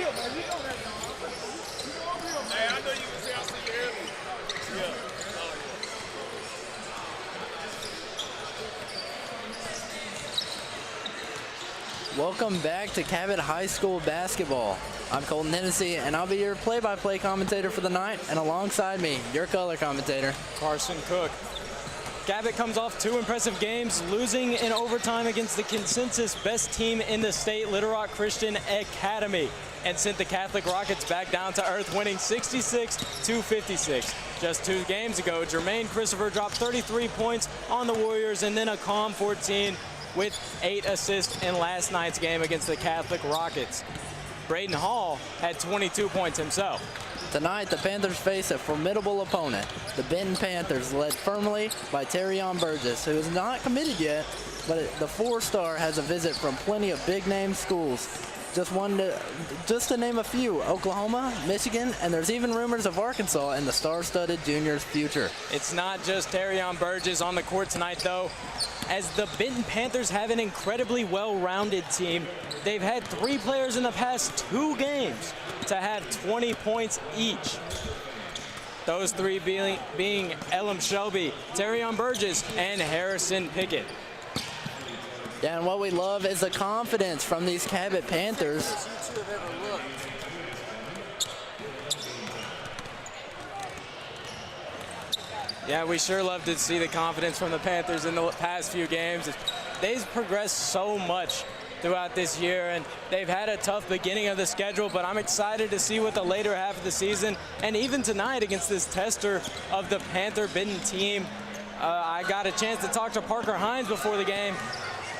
Hey, I know you can say I'll see you early. Yeah. Welcome back to Cabot High School basketball. I'm Colton Hennessy, and I'll be your play-by-play commentator for the night, and alongside me, your color commentator, Carson Cook. Cabot comes off 2 impressive games, losing in overtime against the consensus best team in the state, Little Rock Christian Academy, and sent the Catholic Rockets back down to earth, winning 66-56. Just 2 games ago, Jermaine Christopher dropped 33 points on the Warriors, and then a calm 14 with 8 assists in last night's game against the Catholic Rockets. Braden Hall had 22 points himself. Tonight, the Panthers face a formidable opponent. The Benton Panthers, led firmly by Terrion Burgess, who is not committed yet, but the 4-star has a visit from plenty of big-name schools. Just to name a few: Oklahoma, Michigan, and there's even rumors of Arkansas in the star-studded junior's future. It's not just Terrion Burgess on the court tonight, though, as the Benton Panthers have an incredibly well-rounded team. They've had 3 players in the past 2 games to have 20 points each. Those 3 being Elam Shelby, Terrion Burgess, and Harrison Pickett. Yeah, and what we love is the confidence from these Cabot Panthers. Yeah, we sure love to see the confidence from the Panthers in the past few games. They've progressed so much throughout this year, and they've had a tough beginning of the schedule, but I'm excited to see what the later half of the season, and even tonight against this tester of the Panther Benton team. I got a chance to talk to Parker Hines before the game,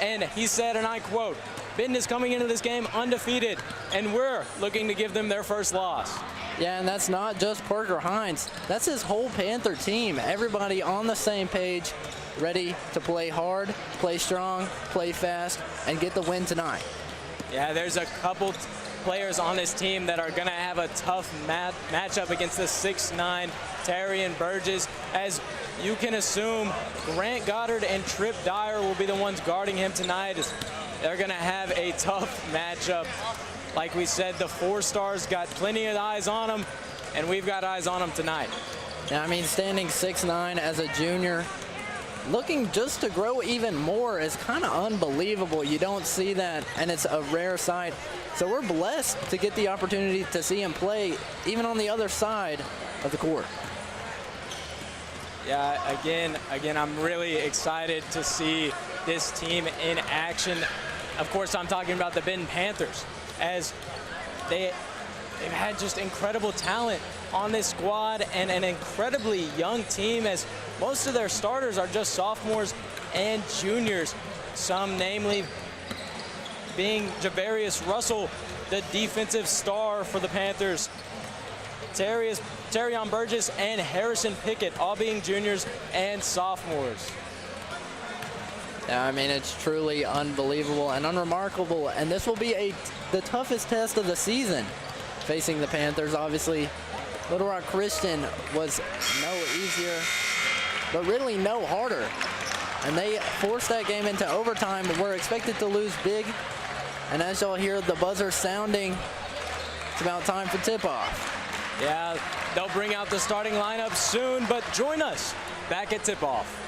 and he said, and I quote, "Benton is coming into this game undefeated, and we're looking to give them their first loss." Yeah, and that's not just Parker Hines. That's his whole Panther team. Everybody on the same page, ready to play hard, play strong, play fast, and get the win tonight. Yeah, there's a couple players on this team that are going to have a tough matchup against the 6'9" Terrion Burgess. As you can assume, Grant Goddard and Trip Dyer will be the ones guarding him tonight. They're going to have a tough matchup. Like we said, the 4-stars got plenty of eyes on them, and we've got eyes on them tonight. Now, I mean, standing 6'9" as a junior, looking just to grow even more is kind of unbelievable. You don't see that, and it's a rare sight. So we're blessed to get the opportunity to see him play even on the other side of the court. Yeah, again, I'm really excited to see this team in action. Of course, I'm talking about the Benton Panthers, as they've had just incredible talent on this squad and an incredibly young team, as most of their starters are just sophomores and juniors, some namely being Javarius Russell, the defensive star for the Panthers, Terrion Burgess, and Harrison Pickett, all being juniors and sophomores. Yeah, I mean, it's truly unbelievable and unremarkable, and this will be the toughest test of the season facing the Panthers. Obviously, Little Rock Christian was no easier, but really no harder, and they forced that game into overtime. We're expected to lose big, and as y'all hear the buzzer sounding, it's about time for tip-off. Yeah, they'll bring out the starting lineup soon, but join us back at tip-off.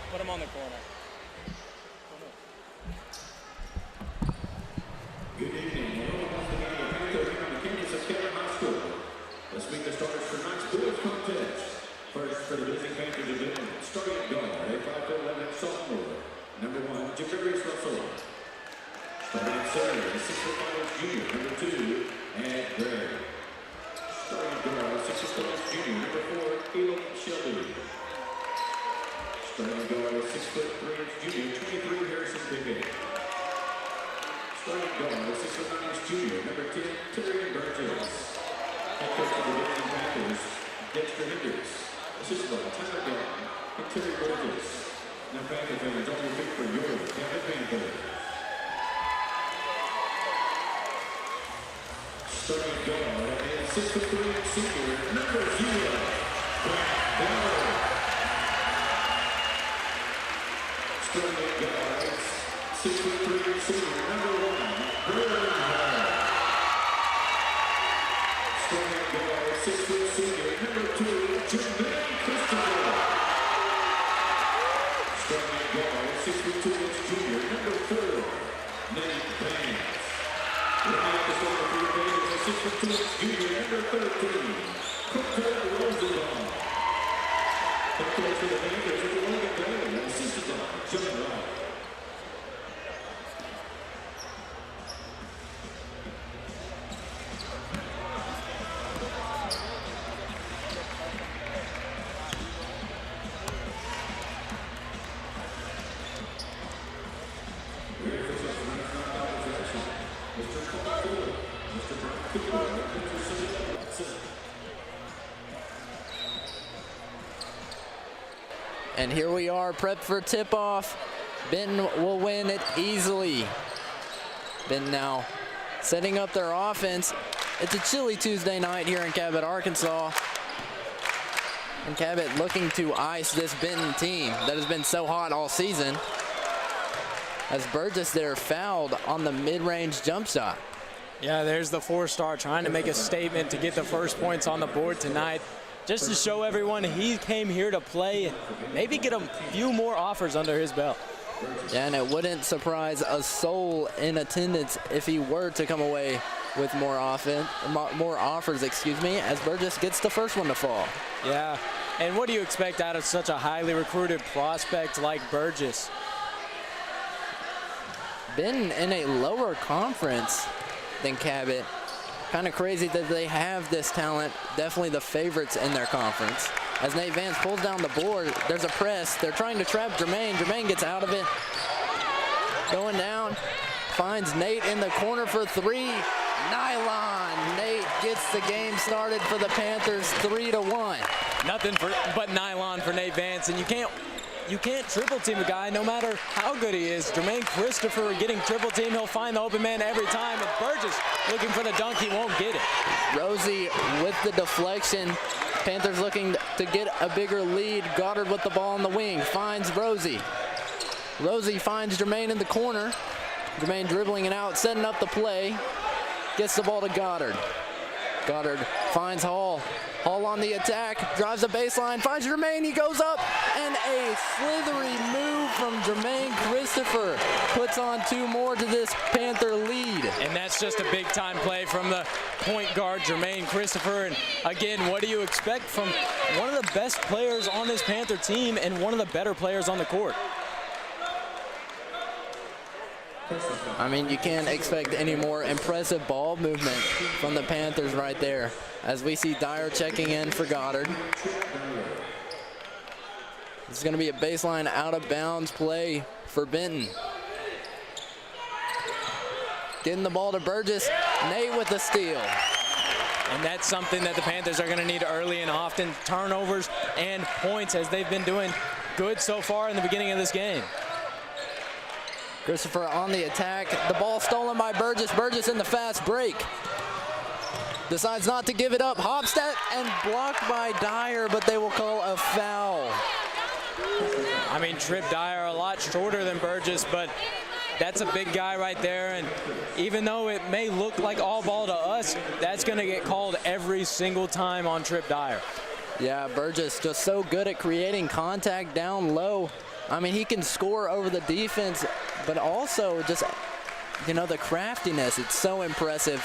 Put him on the corner. Good evening. Welcome on the campus of Cabot High School. Let's meet the starters for tonight's boys contest. First for the visiting Panthers event, starting at guard, a 5'11" sophomore, number 1, Javarius Russell. Starting serve, 6'5" junior, number 2, and Gray. Starting guard, 6'5" junior, number 4, Elam Shelby. Starting guard, 6'3" junior, 23, Harrison Pickett. Starting guard, 6'9" junior, number 10, Terry Burgess. Head coach of the Benton Panthers, Dexter Hendricks. Assisted by Tyler Gordon and Terry Burgess. Now Panther fans, all your pick for your Cabot Panthers. Starting guard and 6'3" senior, number 0, Benton. Starting guards, 6'3" senior, number 1, Benton. Starting guard, 6' senior, number 2, Jermaine Christopher. Starting guard, 6'2" junior, number 4, Nate Banks. Looking at the starter for your Panthers, a 6'2" junior, number 13, Cooper Rosenbaum. Head coach for the Panthers is Logan Bailey, and assisted by John Wright. And here we are, prepped for tip-off. Benton will win it easily. Benton now setting up their offense. It's a chilly Tuesday night here in Cabot, Arkansas. And Cabot looking to ice this Benton team that has been so hot all season. As Burgess there fouled on the mid-range jump shot. Yeah, there's the 4-star trying to make a statement to get the first points on the board tonight. Just to show everyone he came here to play, maybe get a few more offers under his belt. Yeah, and it wouldn't surprise a soul in attendance if he were to come away with more offers, as Burgess gets the first one to fall. Yeah, and what do you expect out of such a highly recruited prospect like Burgess? Benton in a lower conference than Cabot. Kind of crazy that they have this talent, definitely the favorites in their conference. As Nate Vance pulls down the board, there's a press. They're trying to trap Jermaine. Jermaine gets out of it. Going down, finds Nate in the corner for 3. Nylon. Nate gets the game started for the Panthers, 3-1. Nothing but nylon for Nate Vance, and you can't triple team a guy no matter how good he is. Jermaine Christopher getting triple team, he'll find the open man every time. And Burgess looking for the dunk, he won't get it. Rosie with the deflection. Panthers looking to get a bigger lead. Goddard with the ball on the wing, finds Rosie. Rosie finds Jermaine in the corner. Jermaine dribbling it out, setting up the play. Gets the ball to Goddard. Goddard finds Hall. Hall on the attack, drives the baseline, finds Jermaine, he goes up, and a slithery move from Jermaine Christopher puts on 2 more to this Panther lead. And that's just a big-time play from the point guard, Jermaine Christopher. And again, what do you expect from one of the best players on this Panther team and one of the better players on the court? I mean, you can't expect any more impressive ball movement from the Panthers right there. As we see Dyer checking in for Goddard. This is going to be a baseline out-of-bounds play for Benton. Getting the ball to Burgess. Nate with the steal. And that's something that the Panthers are going to need early and often. Turnovers and points, as they've been doing good so far in the beginning of this game. Christopher on the attack. The ball stolen by Burgess. Burgess in the fast break. Decides not to give it up. Hopstep and blocked by Dyer, but they will call a foul. I mean, Trip Dyer a lot shorter than Burgess, but that's a big guy right there. And even though it may look like all ball to us, that's going to get called every single time on Trip Dyer. Yeah, Burgess just so good at creating contact down low. I mean, he can score over the defense, but also just, you know, the craftiness. It's so impressive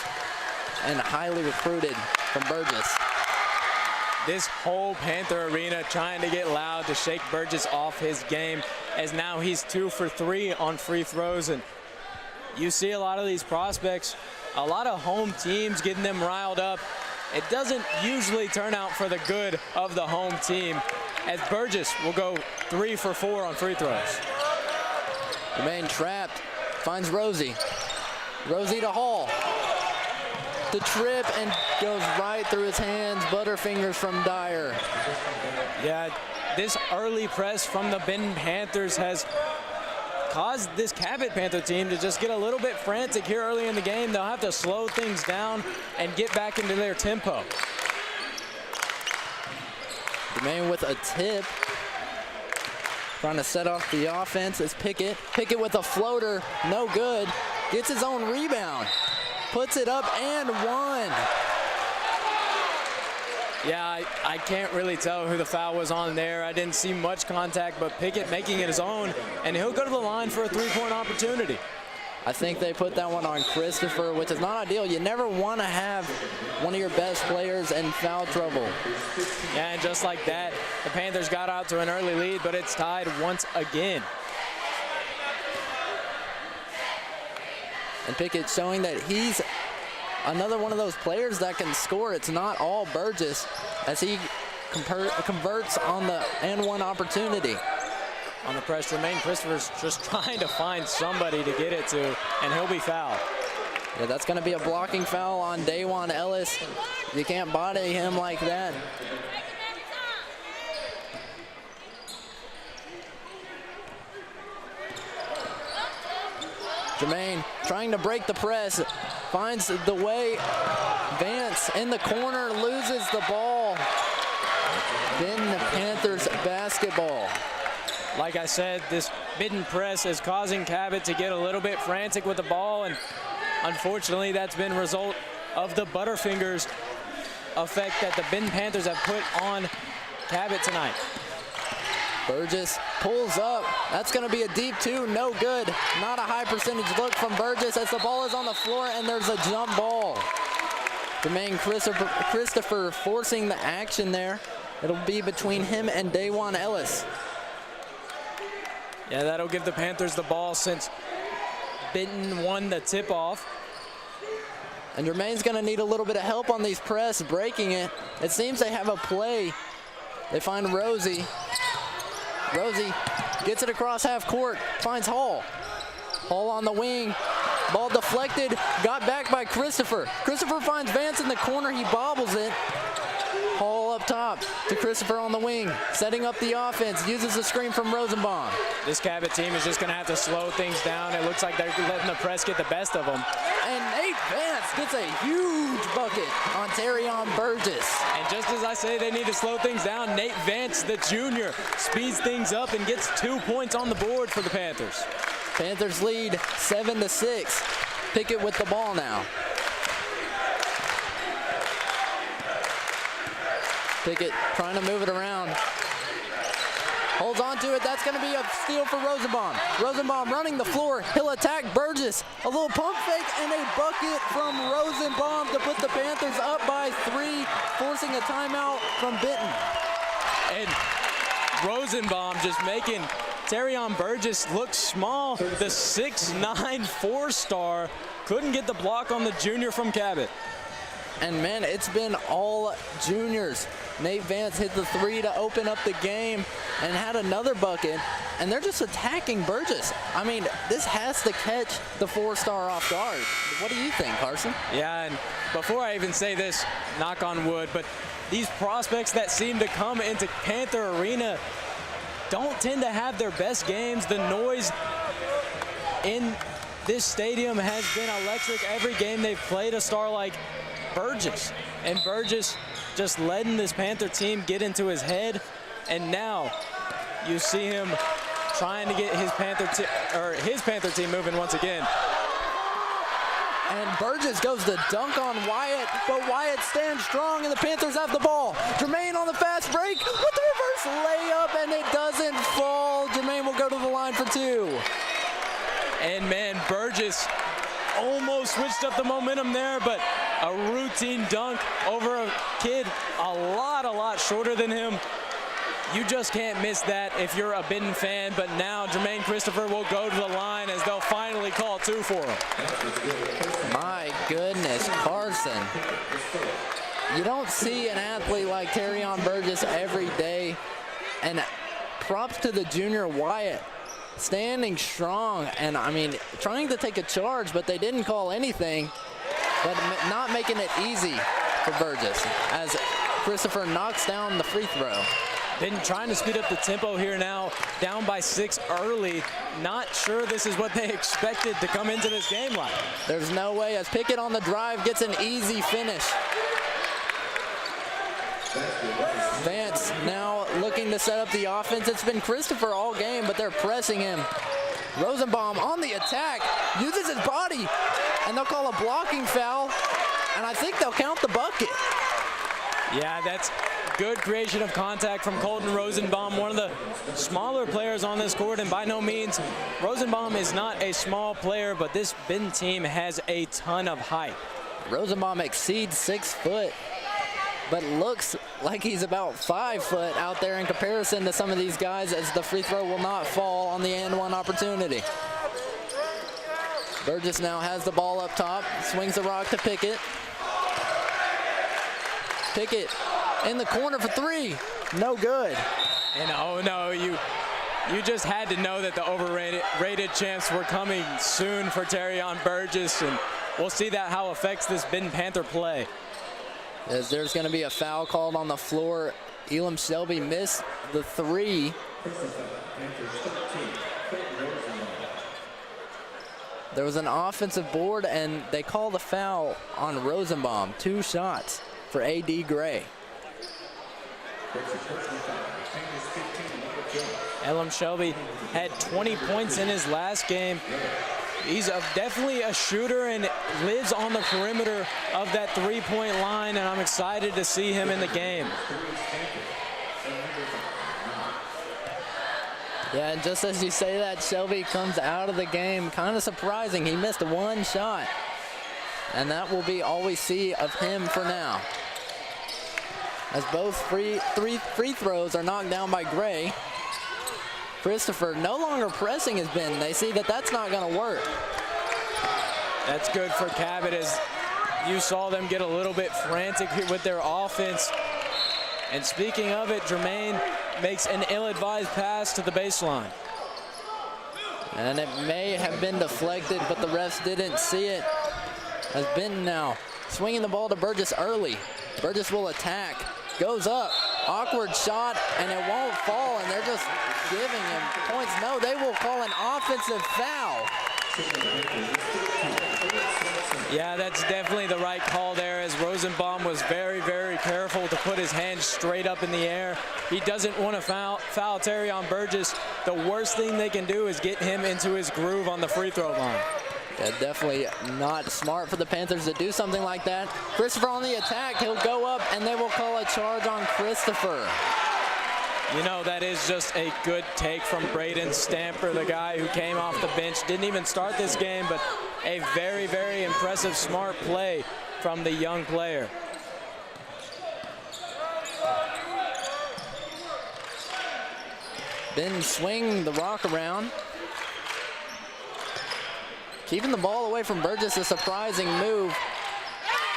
and highly recruited from Burgess. This whole Panther arena trying to get loud to shake Burgess off his game, as now he's 2 for 3 on free throws. And you see a lot of these prospects, a lot of home teams getting them riled up. It doesn't usually turn out for the good of the home team, as Burgess will go 3 for 4 on free throws. Jermaine trapped, finds Rosie. Rosie to Hall. The trip and goes right through his hands. Butterfingers from Dyer. Yeah, this early press from the Benton Panthers has caused this Cabot Panther team to just get a little bit frantic here early in the game. They'll have to slow things down and get back into their tempo. Jermaine with a tip. Trying to set off the offense is Pickett. Pickett with a floater, no good. Gets his own rebound. Puts it up and one. Yeah, I can't really tell who the foul was on there. I didn't see much contact, but Pickett making it his own, and he'll go to the line for a three-point opportunity. I think they put that one on Christopher, which is not ideal. You never want to have one of your best players in foul trouble. Yeah, and just like that, the Panthers got out to an early lead, but it's tied once again. And Pickett showing that he's another one of those players that can score. It's not all Burgess as he converts on the and one opportunity. On the press, Jermaine Christopher's just trying to find somebody to get it to, and he'll be fouled. Yeah, that's going to be a blocking foul on Dawan Ellis. You can't body him like that. Jermaine trying to break the press, finds the way. Vance in the corner, loses the ball. Then the Panthers basketball. Like I said, this Benton press is causing Cabot to get a little bit frantic with the ball, and unfortunately that's been a result of the Butterfingers effect that the Benton Panthers have put on Cabot tonight. Burgess pulls up. That's going to be a deep two. No good. Not a high percentage look from Burgess as the ball is on the floor and there's a jump ball. Jermaine Christopher forcing the action there. It'll be between him and Dawan Ellis. Yeah, that'll give the Panthers the ball since Benton won the tip-off. And Jermaine's going to need a little bit of help on these press, breaking it. It seems they have a play. They find Rosie. Rosie gets it across half court, finds Hall. Hall on the wing, ball deflected, got back by Christopher. Christopher finds Vance in the corner, he bobbles it. Hall up top to Christopher on the wing, setting up the offense, uses the screen from Rosenbaum. This Cabot team is just gonna have to slow things down. It looks like they're letting the press get the best of them. And Nate Vance gets a huge bucket on Terrion Burgess. And just as I say they need to slow things down, Nate Vance, the junior, speeds things up and gets 2 points on the board for the Panthers. Panthers lead 7-6. Pickett with the ball now. Pickett trying to move it around. Holds on to it. That's going to be a steal for Rosenbaum. Rosenbaum running the floor. He'll attack Burgess. A little pump fake and a bucket from Rosenbaum to put the Panthers up by 3, forcing a timeout from Benton. And Rosenbaum just making Terrion Burgess look small. The 6'9" four-star couldn't get the block on the junior from Cabot. And man, it's been all juniors. Nate Vance hit the 3 to open up the game and had another bucket, and they're just attacking Burgess. I mean, this has to catch the 4-star off guard. What do you think, Carson? Yeah, and before I even say this, knock on wood, but these prospects that seem to come into Panther Arena don't tend to have their best games. The noise in this stadium has been electric. Every game they've played a star like Burgess, and Burgess just letting this Panther team get into his head, and now you see him trying to get his Panther team moving once again. And Burgess goes to dunk on Wyatt, but Wyatt stands strong and the Panthers have the ball. Jermaine on the fast break with the reverse layup, and it doesn't fall. Jermaine will go to the line for 2. And man, Burgess almost switched up the momentum there, but a routine dunk over a kid a lot shorter than him. You just can't miss that if you're a Benton fan, but now Jermaine Christopher will go to the line as they'll finally call 2 for him. My goodness, Carson. You don't see an athlete like Terrion Burgess every day. And props to the junior Wyatt, standing strong and, I mean, trying to take a charge, but they didn't call anything, but not making it easy for Burgess as Christopher knocks down the free throw. Been trying to speed up the tempo here now, down by 6 early. Not sure this is what they expected to come into this game like. There's no way as Pickett on the drive gets an easy finish. Vance now looking to set up the offense. It's been Christopher all game, but they're pressing him. Rosenbaum on the attack, uses his body, and they'll call a blocking foul, and I think they'll count the bucket. Yeah, that's good creation of contact from Colton Rosenbaum, one of the smaller players on this court, and by no means, Rosenbaum is not a small player, but this Benton team has a ton of height. Rosenbaum exceeds 6 foot, but looks like he's about 5 foot out there in comparison to some of these guys, as the free throw will not fall on the and one opportunity. Burgess now has the ball up top, swings the rock to Pickett. Pickett in the corner for 3, no good. And oh no, you just had to know that the overrated champs were coming soon for Terrion Burgess, and we'll see that how affects this Benton Panther play. As there's going to be a foul called on the floor. Elam Shelby missed the 3. There was an offensive board, and they call the foul on Rosenbaum. 2 shots for A.D. Gray. Elam Shelby had 20 points in his last game. He's definitely a shooter and lives on the perimeter of that 3-point line, and I'm excited to see him in the game. Yeah, and just as you say that, Shelby comes out of the game. Kind of surprising. He missed 1 shot. And that will be all we see of him for now. As both three free throws are knocked down by Gray. Christopher no longer pressing his Benton. They see that that's not going to work. That's good for Cabot, as you saw them get a little bit frantic with their offense. And speaking of it, Jermaine makes an ill-advised pass to the baseline. And it may have been deflected, but the refs didn't see it. As Benton now swinging the ball to Burgess early. Burgess will attack, goes up, awkward shot, and it won't fall, and they're just giving him points. No, they will call an offensive foul. Yeah, that's definitely the right call there, as Rosenbaum was very, very careful to put his hands straight up in the air. He doesn't want to foul Terrion Burgess. The worst thing they can do is get him into his groove on the free throw line. Yeah, definitely not smart for the Panthers to do something like that. Christopher on the attack. He'll go up, and they will call a charge on Christopher. You know, that is just a good take from Braden Stamper, the guy who came off the bench. Didn't even start this game, but a very, very impressive, smart play from the young player. Benton swing the rock around. Keeping the ball away from Burgess, a surprising move.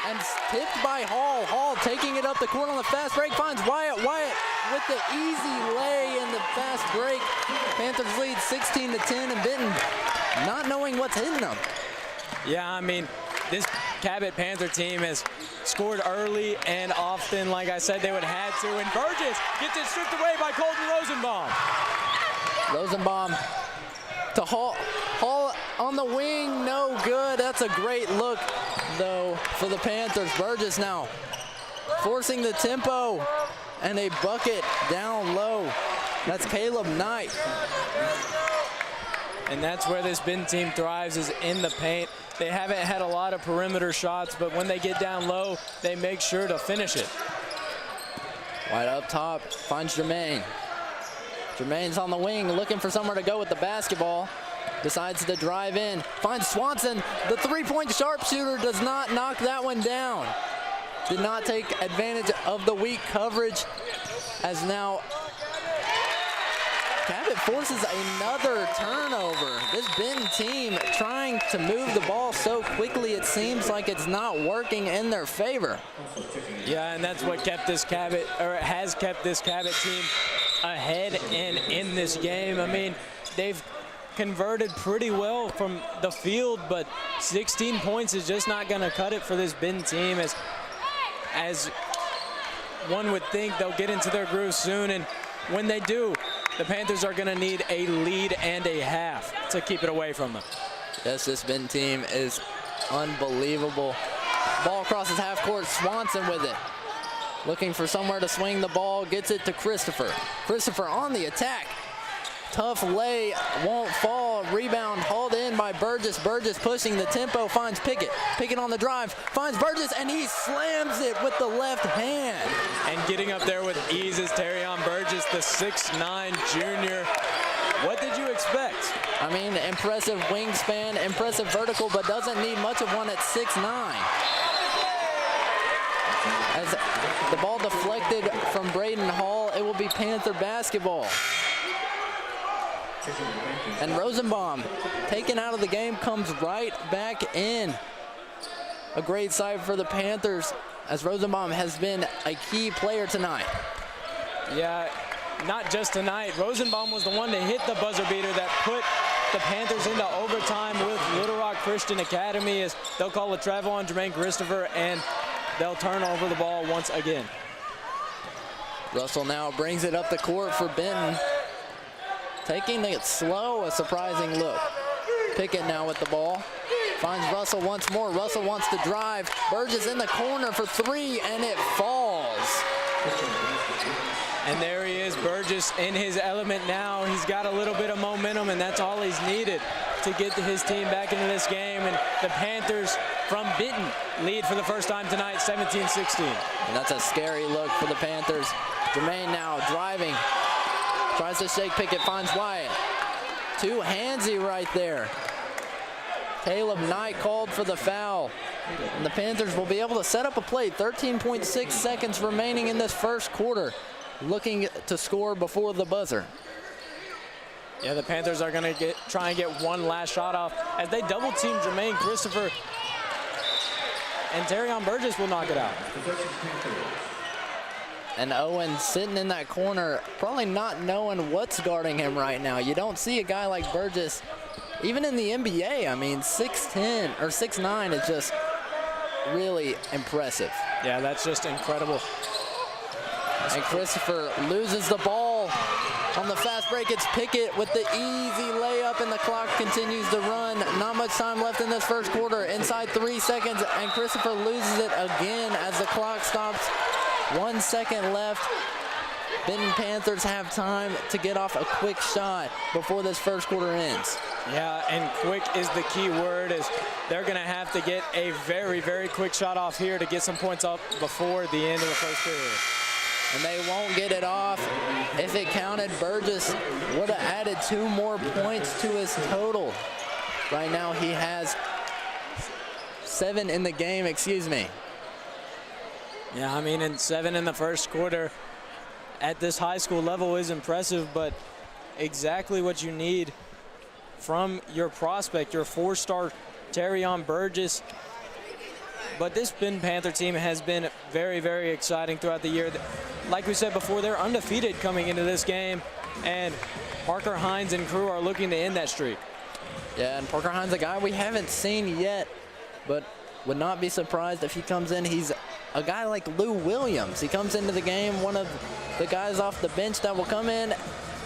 And tipped by Hall. Hall taking it up the court on the fast break, finds Wyatt. Wyatt with the easy lay in the fast break. Panthers lead 16-10, and Benton not knowing what's hitting them. Yeah, I mean, this Cabot Panther team has scored early and often. Like I said, they would have had to. And Burgess gets it stripped away by Colton Rosenbaum. Rosenbaum to Hall. Hall on the wing, no good. That's a great look, though, for the Panthers. Burgess now forcing the tempo, and a bucket down low. That's Caleb Knight. And that's where this Benton team thrives, is in the paint. They haven't had a lot of perimeter shots, but when they get down low, they make sure to finish it. Wide up top, finds Jermaine. Jermaine's on the wing, looking for somewhere to go with the basketball. Decides to drive in, finds Swanson. The three-point sharpshooter does not knock that one down. Did not take advantage of the weak coverage, as now Cabot forces another turnover. This Benton team trying to move the ball so quickly, it seems like it's not working in their favor. Yeah, and that's what kept this Cabot, or has kept this Cabot team ahead and in this game. I mean, they've converted pretty well from the field, but 16 points is just not going to cut it for this Benton team. As one would think, they'll get into their groove soon, and when they do, the Panthers are going to need a lead and a half to keep it away from them. Yes, this Benton team is unbelievable. Ball crosses half court, Swanson with it. Looking for somewhere to swing the ball, gets it to Christopher. Christopher on the attack. Tough lay, won't fall. Rebound hauled in by Burgess. Burgess pushing the tempo, finds Pickett. Pickett on the drive, finds Burgess, and he slams it with the left hand. And getting up there with ease is Terrion Burgess, the 6'9" junior. What did you expect? I mean, impressive wingspan, impressive vertical, but doesn't need much of one at 6'9". As the ball deflected from Braden Hall, it will be Panther basketball. And Rosenbaum, taken out of the game, comes right back in. A great sight for the Panthers, as Rosenbaum has been a key player tonight. Yeah, not just tonight. Rosenbaum was the one to hit the buzzer beater that put the Panthers into overtime with Little Rock Christian Academy, as they'll call a travel on Jermaine Christopher, and they'll turn over the ball once again. Russell now brings it up the court for Benton. Taking it slow, a surprising look. Pickett now with the ball. Finds Russell once more. Russell wants to drive. Burgess in the corner for three, and it falls. And there he is, Burgess in his element now. He's got a little bit of momentum, and that's all he's needed to get his team back into this game. And the Panthers from Benton lead for the first time tonight, 17-16. And that's a scary look for the Panthers. Jermaine now driving. Tries to shake Pickett, finds Wyatt. Too handsy right there. Caleb Knight called for the foul. And the Panthers will be able to set up a play. 13.6 seconds remaining in this first quarter. Looking to score before the buzzer. Yeah, the Panthers are going to try and get one last shot off as they double team Jermaine Christopher. And Terrion Burgess will knock it out. And Owen sitting in that corner, probably not knowing what's guarding him right now. You don't see a guy like Burgess, even in the NBA. I mean, 6'10" or 6'9" is just really impressive. Yeah, that's just incredible. And Christopher loses the ball on the fast break. It's Pickett with the easy layup, and the clock continues to run. Not much time left in this first quarter. Inside 3 seconds, and Christopher loses it again as the clock stops. 1 second left. Benton Panthers have time to get off a quick shot before this first quarter ends. Yeah, and quick is the key word, as they're going to have to get a very, very quick shot off here to get some points up before the end of the first period. And they won't get it off. If it counted, Burgess would have added 2 more points to his total. Right now he has 7 in the game, excuse me. Yeah, I mean, and 7 in the first quarter at this high school level is impressive, but exactly what you need from your prospect, your 4-star Terrion Burgess. But this Benton Panther team has been very, very exciting throughout the year. Like we said before, they're undefeated coming into this game, and Parker Hines and crew are looking to end that streak. Yeah, and Parker Hines, a guy we haven't seen yet, but would not be surprised if he comes in. He's a guy like Lou Williams. He comes into the game, one of the guys off the bench that will come in,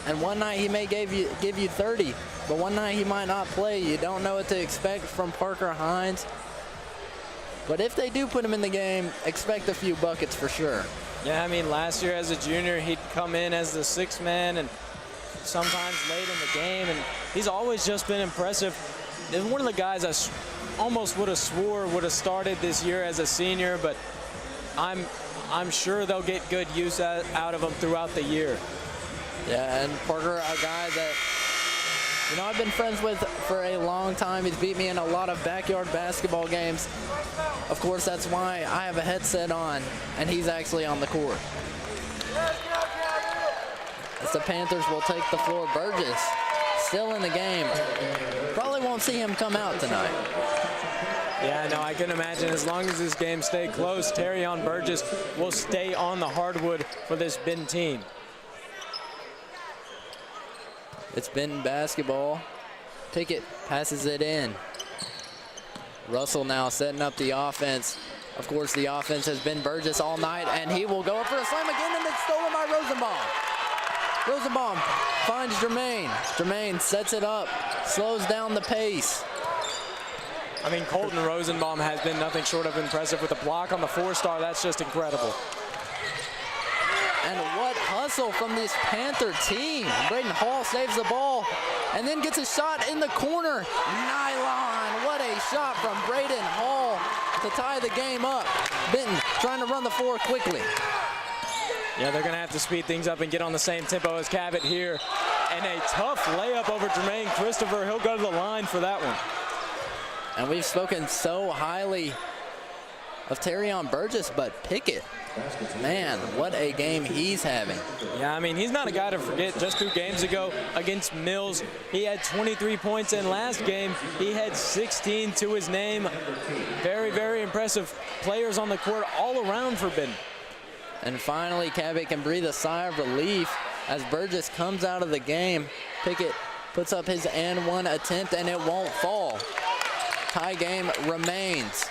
and one night he may give you 30, but one night he might not play. You don't know what to expect from Parker Hines. But if they do put him in the game, expect a few buckets for sure. Yeah, I mean, last year as a junior, he'd come in as the 6th man and sometimes late in the game, and he's always just been impressive. He's one of the guys I almost would have swore would have started this year as a senior, but I'm sure they'll get good use out of him throughout the year. Yeah, and Parker, a guy that, you know, I've been friends with for a long time. He's beat me in a lot of backyard basketball games. Of course, that's why I have a headset on, and he's actually on the court. as the Panthers will take the floor. Burgess still in the game. Probably won't see him come out tonight. Yeah, no, I can imagine as long as this game stays close, Terrion Burgess will stay on the hardwood for this Benton team. It's Benton basketball. Pickett passes it in. Russell now setting up the offense. Of course, the offense has been Burgess all night, and he will go up for a slam again, and it's stolen by Rosenbaum. Rosenbaum finds Jermaine. Jermaine sets it up, slows down the pace. I mean, Colton Rosenbaum has been nothing short of impressive with a block on the 4-star. That's just incredible. And what hustle from this Panther team. Braden Hall saves the ball and then gets a shot in the corner. Nylon, what a shot from Braden Hall to tie the game up. Benton trying to run the floor quickly. Yeah, they're going to have to speed things up and get on the same tempo as Cabot here. And a tough layup over Jermaine Christopher. He'll go to the line for that one. And we've spoken so highly of Terrion Burgess, but Pickett, man, what a game he's having. Yeah, I mean, he's not a guy to forget. Just 2 games ago against Mills, he had 23 points, and last game he had 16 to his name. Very, very impressive players on the court all around for Benton. And finally, Cabot can breathe a sigh of relief as Burgess comes out of the game. Pickett puts up his and 1 attempt, and it won't fall. Tie game remains.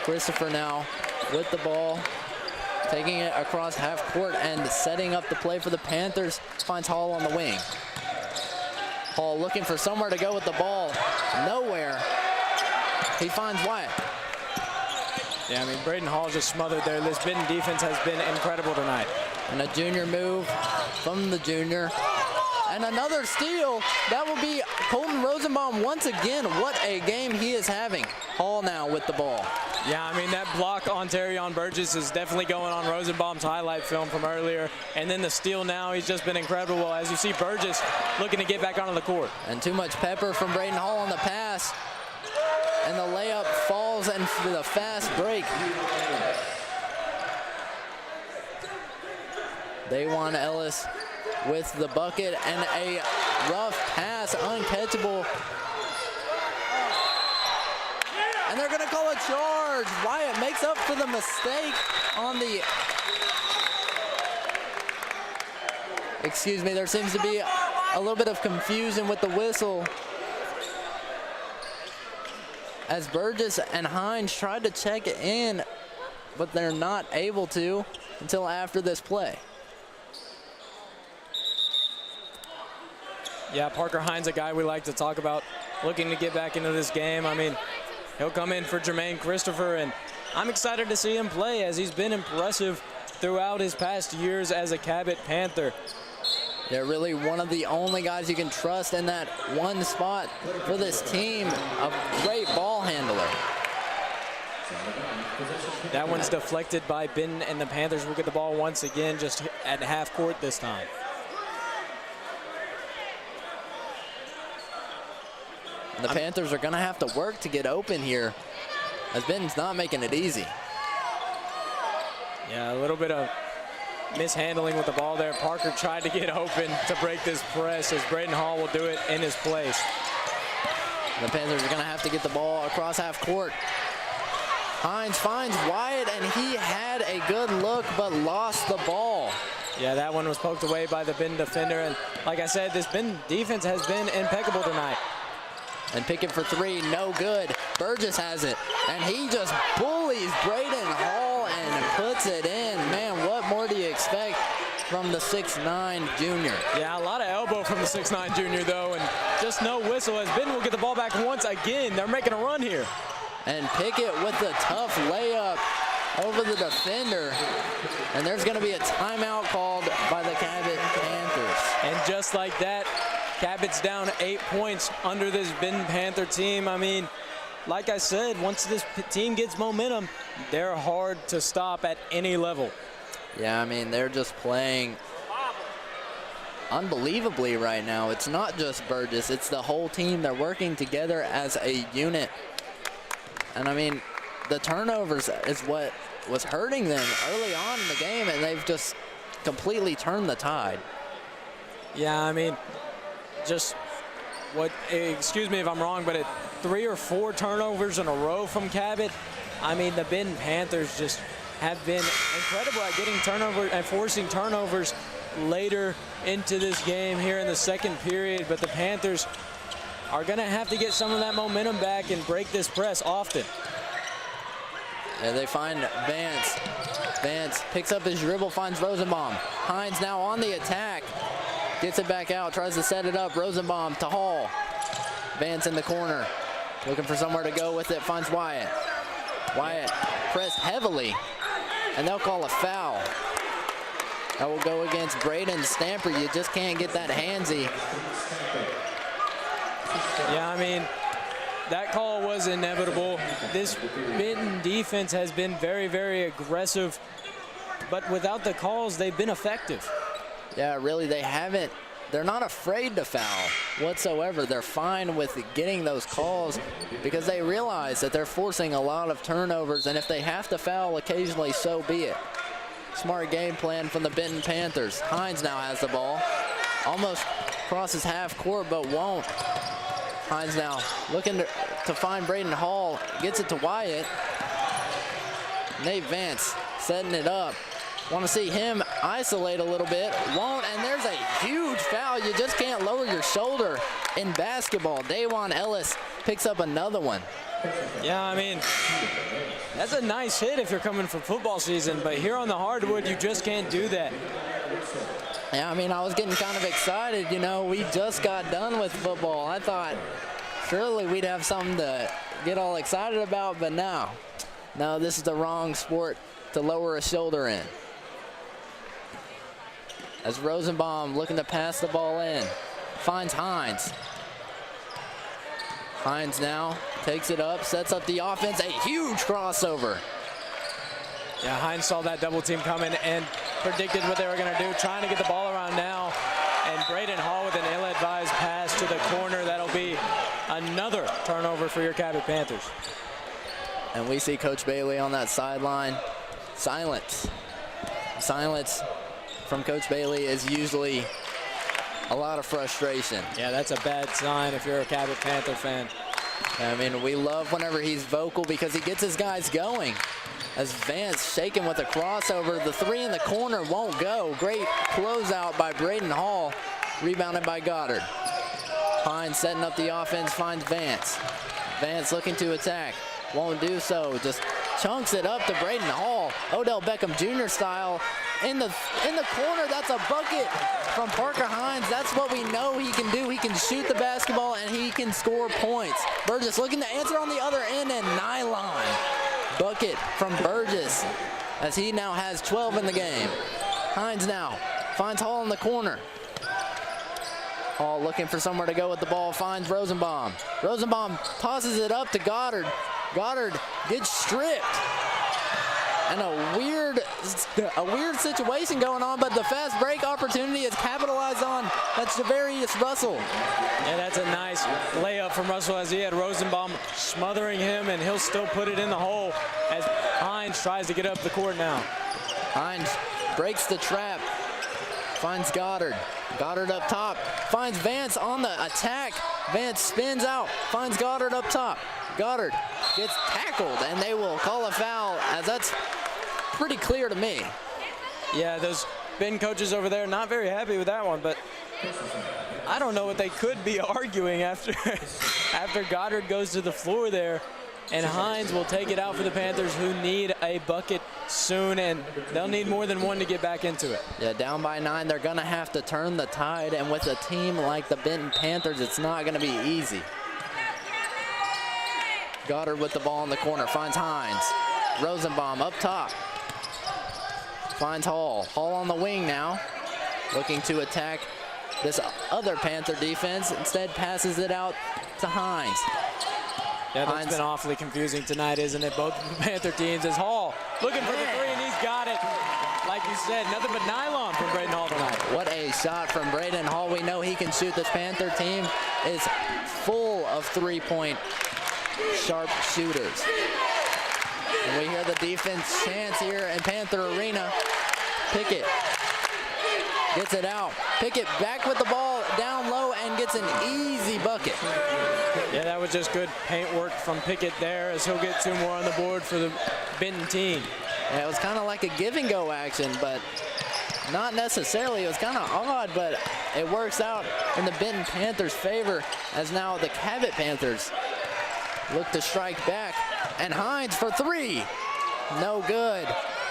Christopher now with the ball, taking it across half court and setting up the play for the Panthers. Finds Hall on the wing. Hall looking for somewhere to go with the ball. Nowhere. He finds Wyatt. Yeah, I mean, Braden Hall just smothered there. This Benton defense has been incredible tonight. And a junior move from the junior. And another steal. That will be Colton Rosenbaum once again. What a game he is having. Hall now with the ball. Yeah, I mean, that block on Terrion Burgess is definitely going on Rosenbaum's highlight film from earlier. And then the steal now, he's just been incredible. As you see, Burgess looking to get back onto the court. And too much pepper from Braden Hall on the pass. And the layup falls and for the fast break. Dajuan Ellis with the bucket and a rough pass, uncatchable. And they're going to call a charge. Wyatt makes up for the mistake on the... Excuse me, there seems to be a little bit of confusion with the whistle, as Burgess and Hines tried to check in, but they're not able to until after this play. Yeah, Parker Hines, a guy we like to talk about, looking to get back into this game. I mean, he'll come in for Jermaine Christopher, and I'm excited to see him play as he's been impressive throughout his past years as a Cabot Panther. They're really one of the only guys you can trust in that one spot for this team. A great ball handler. That one's deflected by Benton, and the Panthers will get the ball once again, just at half court this time. And the Panthers are going to have to work to get open here, as Benton's not making it easy. Yeah, a little bit of mishandling with the ball there. Parker tried to get open to break this press, as Braden Hall will do it in his place. The Panthers are going to have to get the ball across half court. Hines finds Wyatt, and he had a good look but lost the ball. Yeah, that one was poked away by the Benton defender, and like I said, this Benton defense has been impeccable tonight. And Pickett for 3, no good. Burgess has it, and he just bullies Braden Hall and puts it in. Man, what more do you expect from the 6'9 junior? Yeah, a lot of elbow from the 6'9 junior, though, and just no whistle, as Benton will get the ball back once again. They're making a run here. And Pickett with the tough layup over the defender. And there's going to be a timeout called by the Cabot Panthers. And just like that, Cabot's down 8 points under this Benton Panther team. I mean, like I said, once this team gets momentum, they're hard to stop at any level. Yeah, I mean, they're just playing unbelievably right now. It's not just Burgess, it's the whole team. They're working together as a unit. And I mean, the turnovers is what was hurting them early on in the game, and they've just completely turn the tide. Yeah, I mean, just what, excuse me if I'm wrong, but 3 or 4 turnovers in a row from Cabot. I mean, the Benton Panthers just have been incredible at getting turnovers and forcing turnovers later into this game here in the second period, but the Panthers are going to have to get some of that momentum back and break this press often. And they find Vance. Vance picks up his dribble, finds Rosenbaum. Hines now on the attack. Gets it back out, tries to set it up. Rosenbaum to Hall. Vance in the corner. Looking for somewhere to go with it, finds Wyatt. Wyatt pressed heavily, and they'll call a foul. That will go against Braden Stamper. You just can't get that handsy. Yeah, I mean, that call was inevitable. This Benton defense has been very, very aggressive, but without the calls, they've been effective. Yeah, really, they're not afraid to foul whatsoever. They're fine with getting those calls because they realize that they're forcing a lot of turnovers, and if they have to foul occasionally, so be it. Smart game plan from the Benton Panthers. Hines now has the ball. Almost crosses half court, but won't. Hines now looking to find Braden Hall. Gets it to Wyatt. Nate Vance setting it up. Want to see him isolate a little bit. Won't, and there's a huge foul. You just can't lower your shoulder in basketball. Dajuan Ellis picks up another one. Yeah, I mean, that's a nice hit if you're coming for football season, but here on the hardwood, you just can't do that. Yeah, I mean, I was getting kind of excited. You know, we just got done with football. I thought surely we'd have something to get all excited about, but no. No, this is the wrong sport to lower a shoulder in. As Rosenbaum looking to pass the ball in, finds Hines. Hines now takes it up, sets up the offense, a huge crossover. Yeah, Hines saw that double team coming and predicted what they were going to do, trying to get the ball around now. And Braden Hall with an ill-advised pass to the corner. That'll be another turnover for your Cabot Panthers. And we see Coach Bailey on that sideline. Silence. Silence from Coach Bailey is usually a lot of frustration. Yeah, that's a bad sign if you're a Cabot Panther fan. I mean, we love whenever he's vocal because he gets his guys going. As Vance shaking with a crossover, the 3 in the corner won't go. Great closeout by Braden Hall, rebounded by Goddard. Hines setting up the offense, finds Vance. Vance looking to attack, won't do so, just chunks it up to Braden Hall. Odell Beckham Jr. style in the corner. That's a bucket from Parker Hines. That's what we know he can do. He can shoot the basketball and he can score points. Burgess looking to answer on the other end, and nylon. Bucket from Burgess as he now has 12 in the game. Hines now finds Hall in the corner. Hall looking for somewhere to go with the ball, finds Rosenbaum. Rosenbaum tosses it up to Goddard. Goddard gets stripped. And a weird situation going on, but the fast break opportunity is capitalized on. That's Javarius Russell. Yeah, that's a nice layup from Russell as he had Rosenbaum smothering him, and he'll still put it in the hole as Hines tries to get up the court now. Hines breaks the trap, finds Goddard. Goddard up top, finds Vance on the attack. Vance spins out, finds Goddard up top. Goddard gets tackled, and they will call a foul, as that's pretty clear to me. Yeah, those Ben coaches over there not very happy with that one, but I don't know what they could be arguing after Goddard goes to the floor there. And Hines will take it out for the Panthers, who need a bucket soon, and they'll need more than one to get back into it. Yeah, down by 9, they're going to have to turn the tide, and with a team like the Benton Panthers, it's not going to be easy. Goddard with the ball in the corner, finds Hines. Rosenbaum up top. Finds Hall. Hall on the wing now, looking to attack this other Panther defense. Instead passes it out to Hines. Yeah, that's been awfully confusing tonight, isn't it? Both Panther teams. As Hall looking for the 3, and he's got it. Like you said, nothing but nylon from Braden Hall tonight. What a shot from Braden Hall. We know he can shoot. This Panther team is full of three-point sharp shooters. And we hear the defense chants here in Panther Arena. Pickett gets it out. Pickett back with the ball down low and gets an easy bucket. Yeah, that was just good paint work from Pickett there, as he'll get 2 more on the board for the Benton team. Yeah, it was kind of like a give and go action, but not necessarily. It was kind of odd, but it works out in the Benton Panthers' favor, as now the Cabot Panthers look to strike back. And Hines for 3. No good.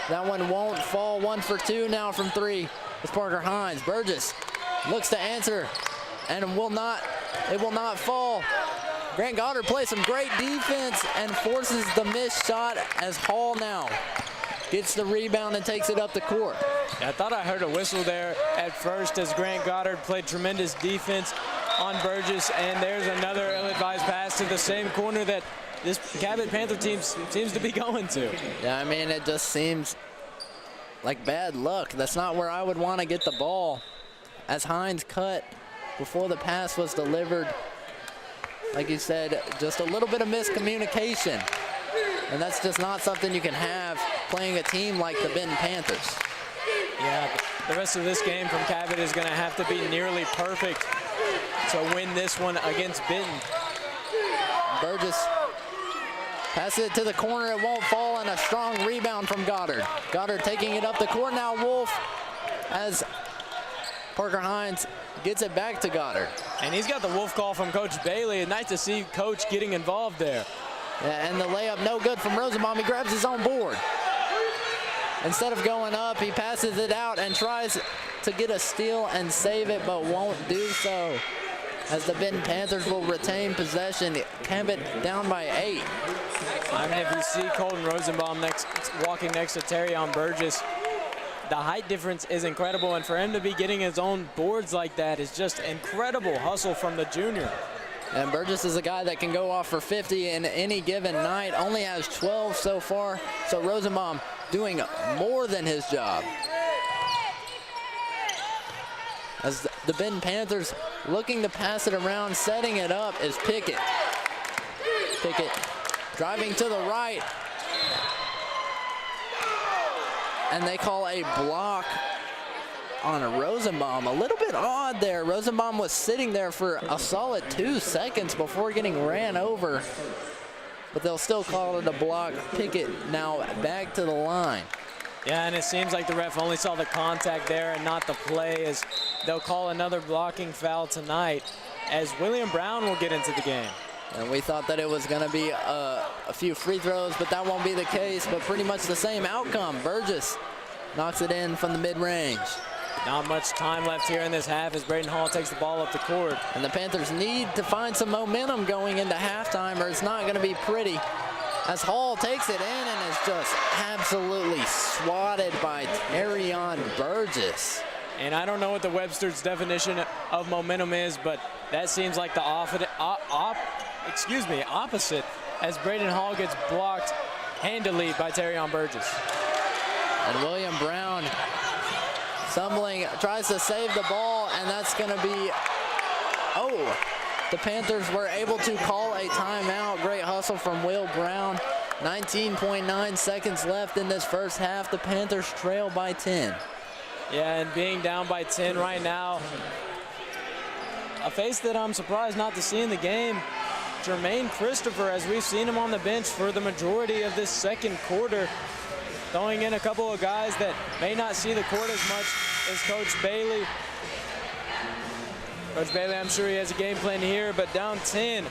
That one won't fall. 1 for 2 now from 3. It's Parker Hines. Burgess looks to answer and it will not fall. Grant Goddard plays some great defense and forces the missed shot, as Hall now gets the rebound and takes it up the court. I thought I heard a whistle there at first, as Grant Goddard played tremendous defense on Burgess, and there's another ill-advised pass to the same corner that this Cabot Panther team seems to be going to. Yeah, I mean, it just seems like bad luck. That's not where I would want to get the ball, as Hines cut before the pass was delivered. Like you said, just a little bit of miscommunication. And that's just not something you can have playing a team like the Benton Panthers. Yeah, the rest of this game from Cabot is going to have to be nearly perfect to win this one against Benton. Burgess passes it to the corner. It won't fall, and a strong rebound from Goddard. Goddard taking it up the court now. Wolf, as Parker Hines gets it back to Goddard. And he's got the Wolf call from Coach Bailey. Nice to see Coach getting involved there. Yeah, and the layup no good from Rosenbaum. He grabs his own board. Instead of going up, he passes it out and tries to get a steal and save it, but won't do so, as the Benton Panthers will retain possession. Cabot down by 8. I mean, if you see Colton Rosenbaum walking next to Terrion Burgess, the height difference is incredible, and for him to be getting his own boards like that is just incredible hustle from the junior. And Burgess is a guy that can go off for 50 in any given night. Only has 12 so far, so Rosenbaum doing more than his job. As the Benton Panthers looking to pass it around, setting it up is Pickett. Pickett driving to the right. And they call a block on a Rosenbaum. A little bit odd there. Rosenbaum was sitting there for a solid 2 seconds before getting ran over, but they'll still call it a block. Pickett now back to the line. Yeah, and it seems like the ref only saw the contact there and not the play, as they'll call another blocking foul tonight, as William Brown will get into the game. And we thought that it was going to be a few free throws, but that won't be the case. But pretty much the same outcome. Burgess knocks it in from the mid-range. Not much time left here in this half as Braden Hall takes the ball up the court. And the Panthers need to find some momentum going into halftime, or it's not going to be pretty, as Hall takes it in and is just absolutely swatted by Terrion Burgess. And I don't know what the Webster's definition of momentum is, but that seems like the opposite, as Braden Hall gets blocked handily by Terrion Burgess. And William Brown stumbling, tries to save the ball, and that's going to be, the Panthers were able to call a timeout. Great hustle from Will Brown. 19.9 seconds left in this first half. The Panthers trail by 10. Yeah, and being down by 10 right now, a face that I'm surprised not to see in the game, Jermaine Christopher, as we've seen him on the bench for the majority of this second quarter, throwing in a couple of guys that may not see the court as much as Coach Bailey. Coach Bailey, I'm sure he has a game plan here, but down 10,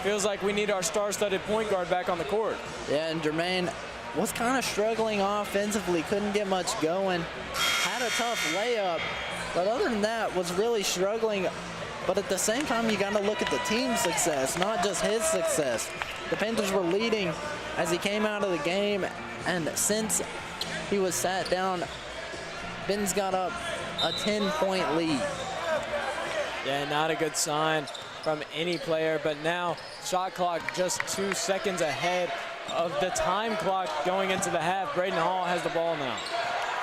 feels like we need our star-studded point guard back on the court. Yeah, and Jermaine was kind of struggling offensively, couldn't get much going. Had a tough layup, but other than that, was really struggling. But at the same time, you got to look at the team's success, not just his success. The Panthers were leading as he came out of the game, and since he was sat down, Benton's got up a 10-point lead. Yeah, not a good sign from any player, but now shot clock just 2 seconds ahead of the time clock going into the half. Braden Hall has the ball now.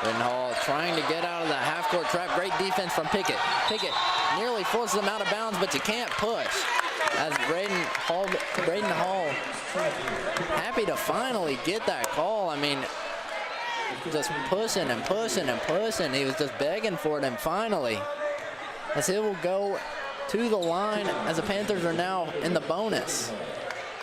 Braden Hall trying to get out of the half-court trap. Great defense from Pickett. Pickett nearly forces him out of bounds, but you can't push. As Braden Hall happy to finally get that call. I mean, just pushing and pushing and pushing. He was just begging for it, and finally, as he will go to the line as the Panthers are now in the bonus.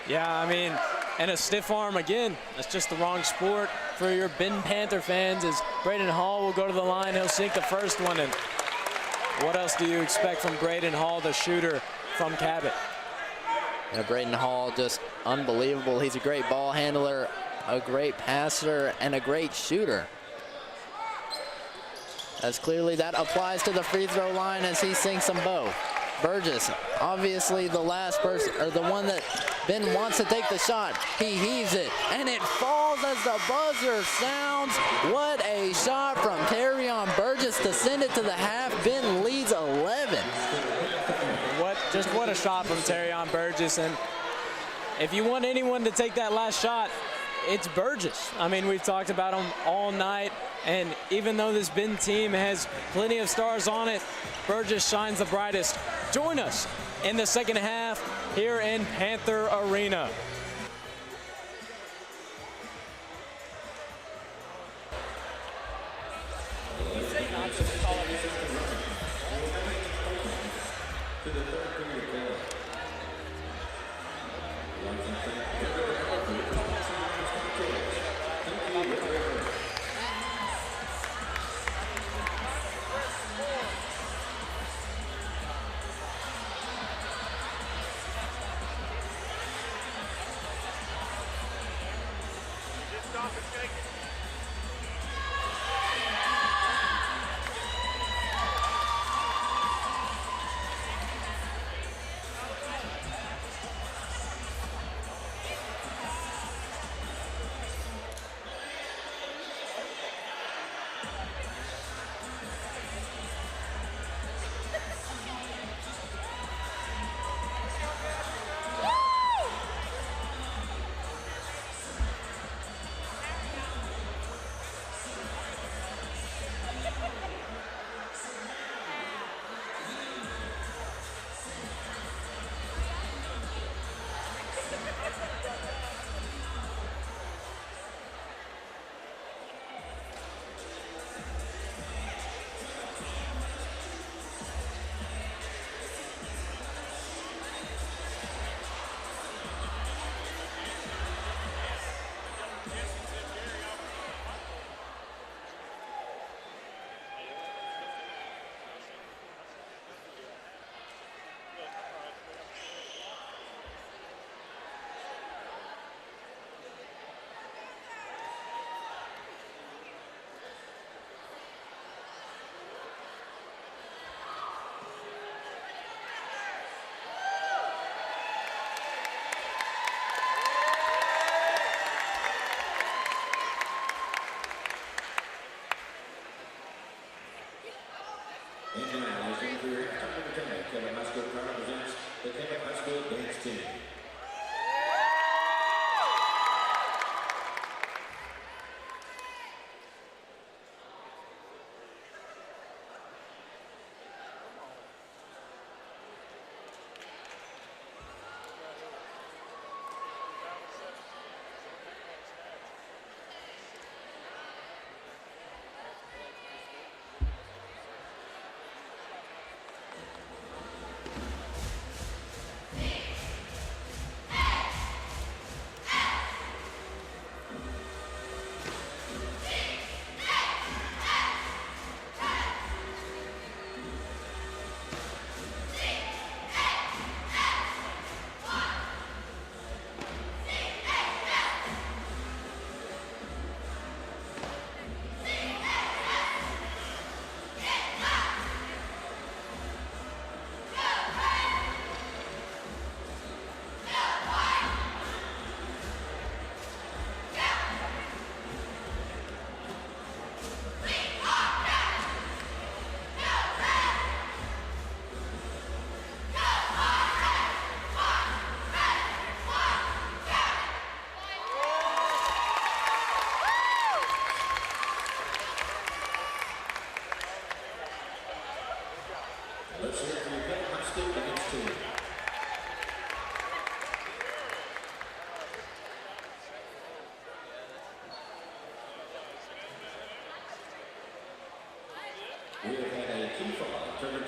Yeah, I mean, and a stiff arm again. That's just the wrong sport for your Benton Panther fans. As Braden Hall will go to the line, he'll sink the first one. And what else do you expect from Braden Hall, the shooter from Cabot? Yeah, Braden Hall, just unbelievable. He's a great ball handler, a great passer, and a great shooter. As clearly that applies to the free throw line as he sinks them both. Burgess, obviously the last person, or the one that Ben wants to take the shot. He heaves it, and it falls as the buzzer sounds. What a shot from Terrion Burgess to send it to the half. Ben leads 11. What a shot from Terrion Burgess. And if you want anyone to take that last shot, it's Burgess. I mean, we've talked about him all night, and even though this Ben team has plenty of stars on it, Burgess shines the brightest. Join us in the second half here in Panther Arena.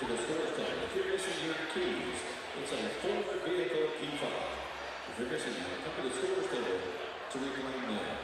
to the stores tab. If you're missing your keys, it's a forward vehicle key fob. If you're missing them, come to the stores tab to reclaim them.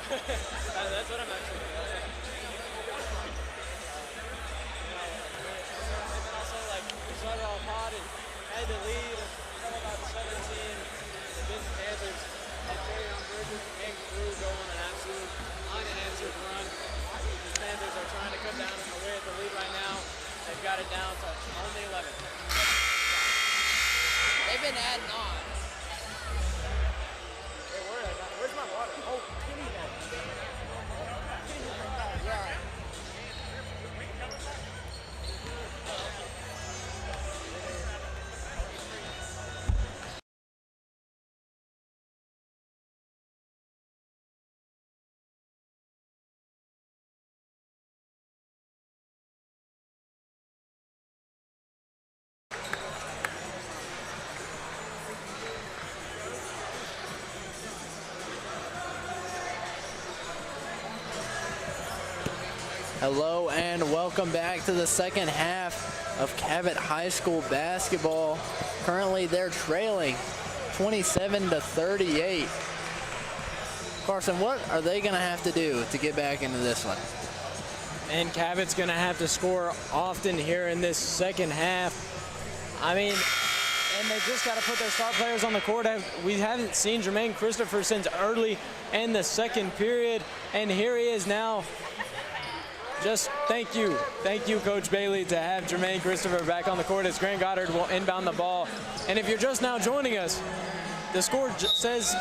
That's what I'm actually doing. And then also, like, we started off hot and had the lead and fell about 17. The Benton Panthers had Terry on Bridges and Crew go on an absolute unanswered run. The Panthers are trying to cut down away at the lead right Where's my water? Oh, give me that. Yeah. Hello and welcome back to the second half of Cabot High School basketball. Currently they're trailing 27-38. Carson, what are they going to have to do to get back into this one? And Cabot's going to have to score often here in this second half. I mean, and they just got to put their star players on the court. We haven't seen Jermaine Christopher since early in the second period, and here he is now. Just thank you, Coach Bailey, to have Jermaine Christopher back on the court as Grant Goddard will inbound the ball. And if you're just now joining us, the score says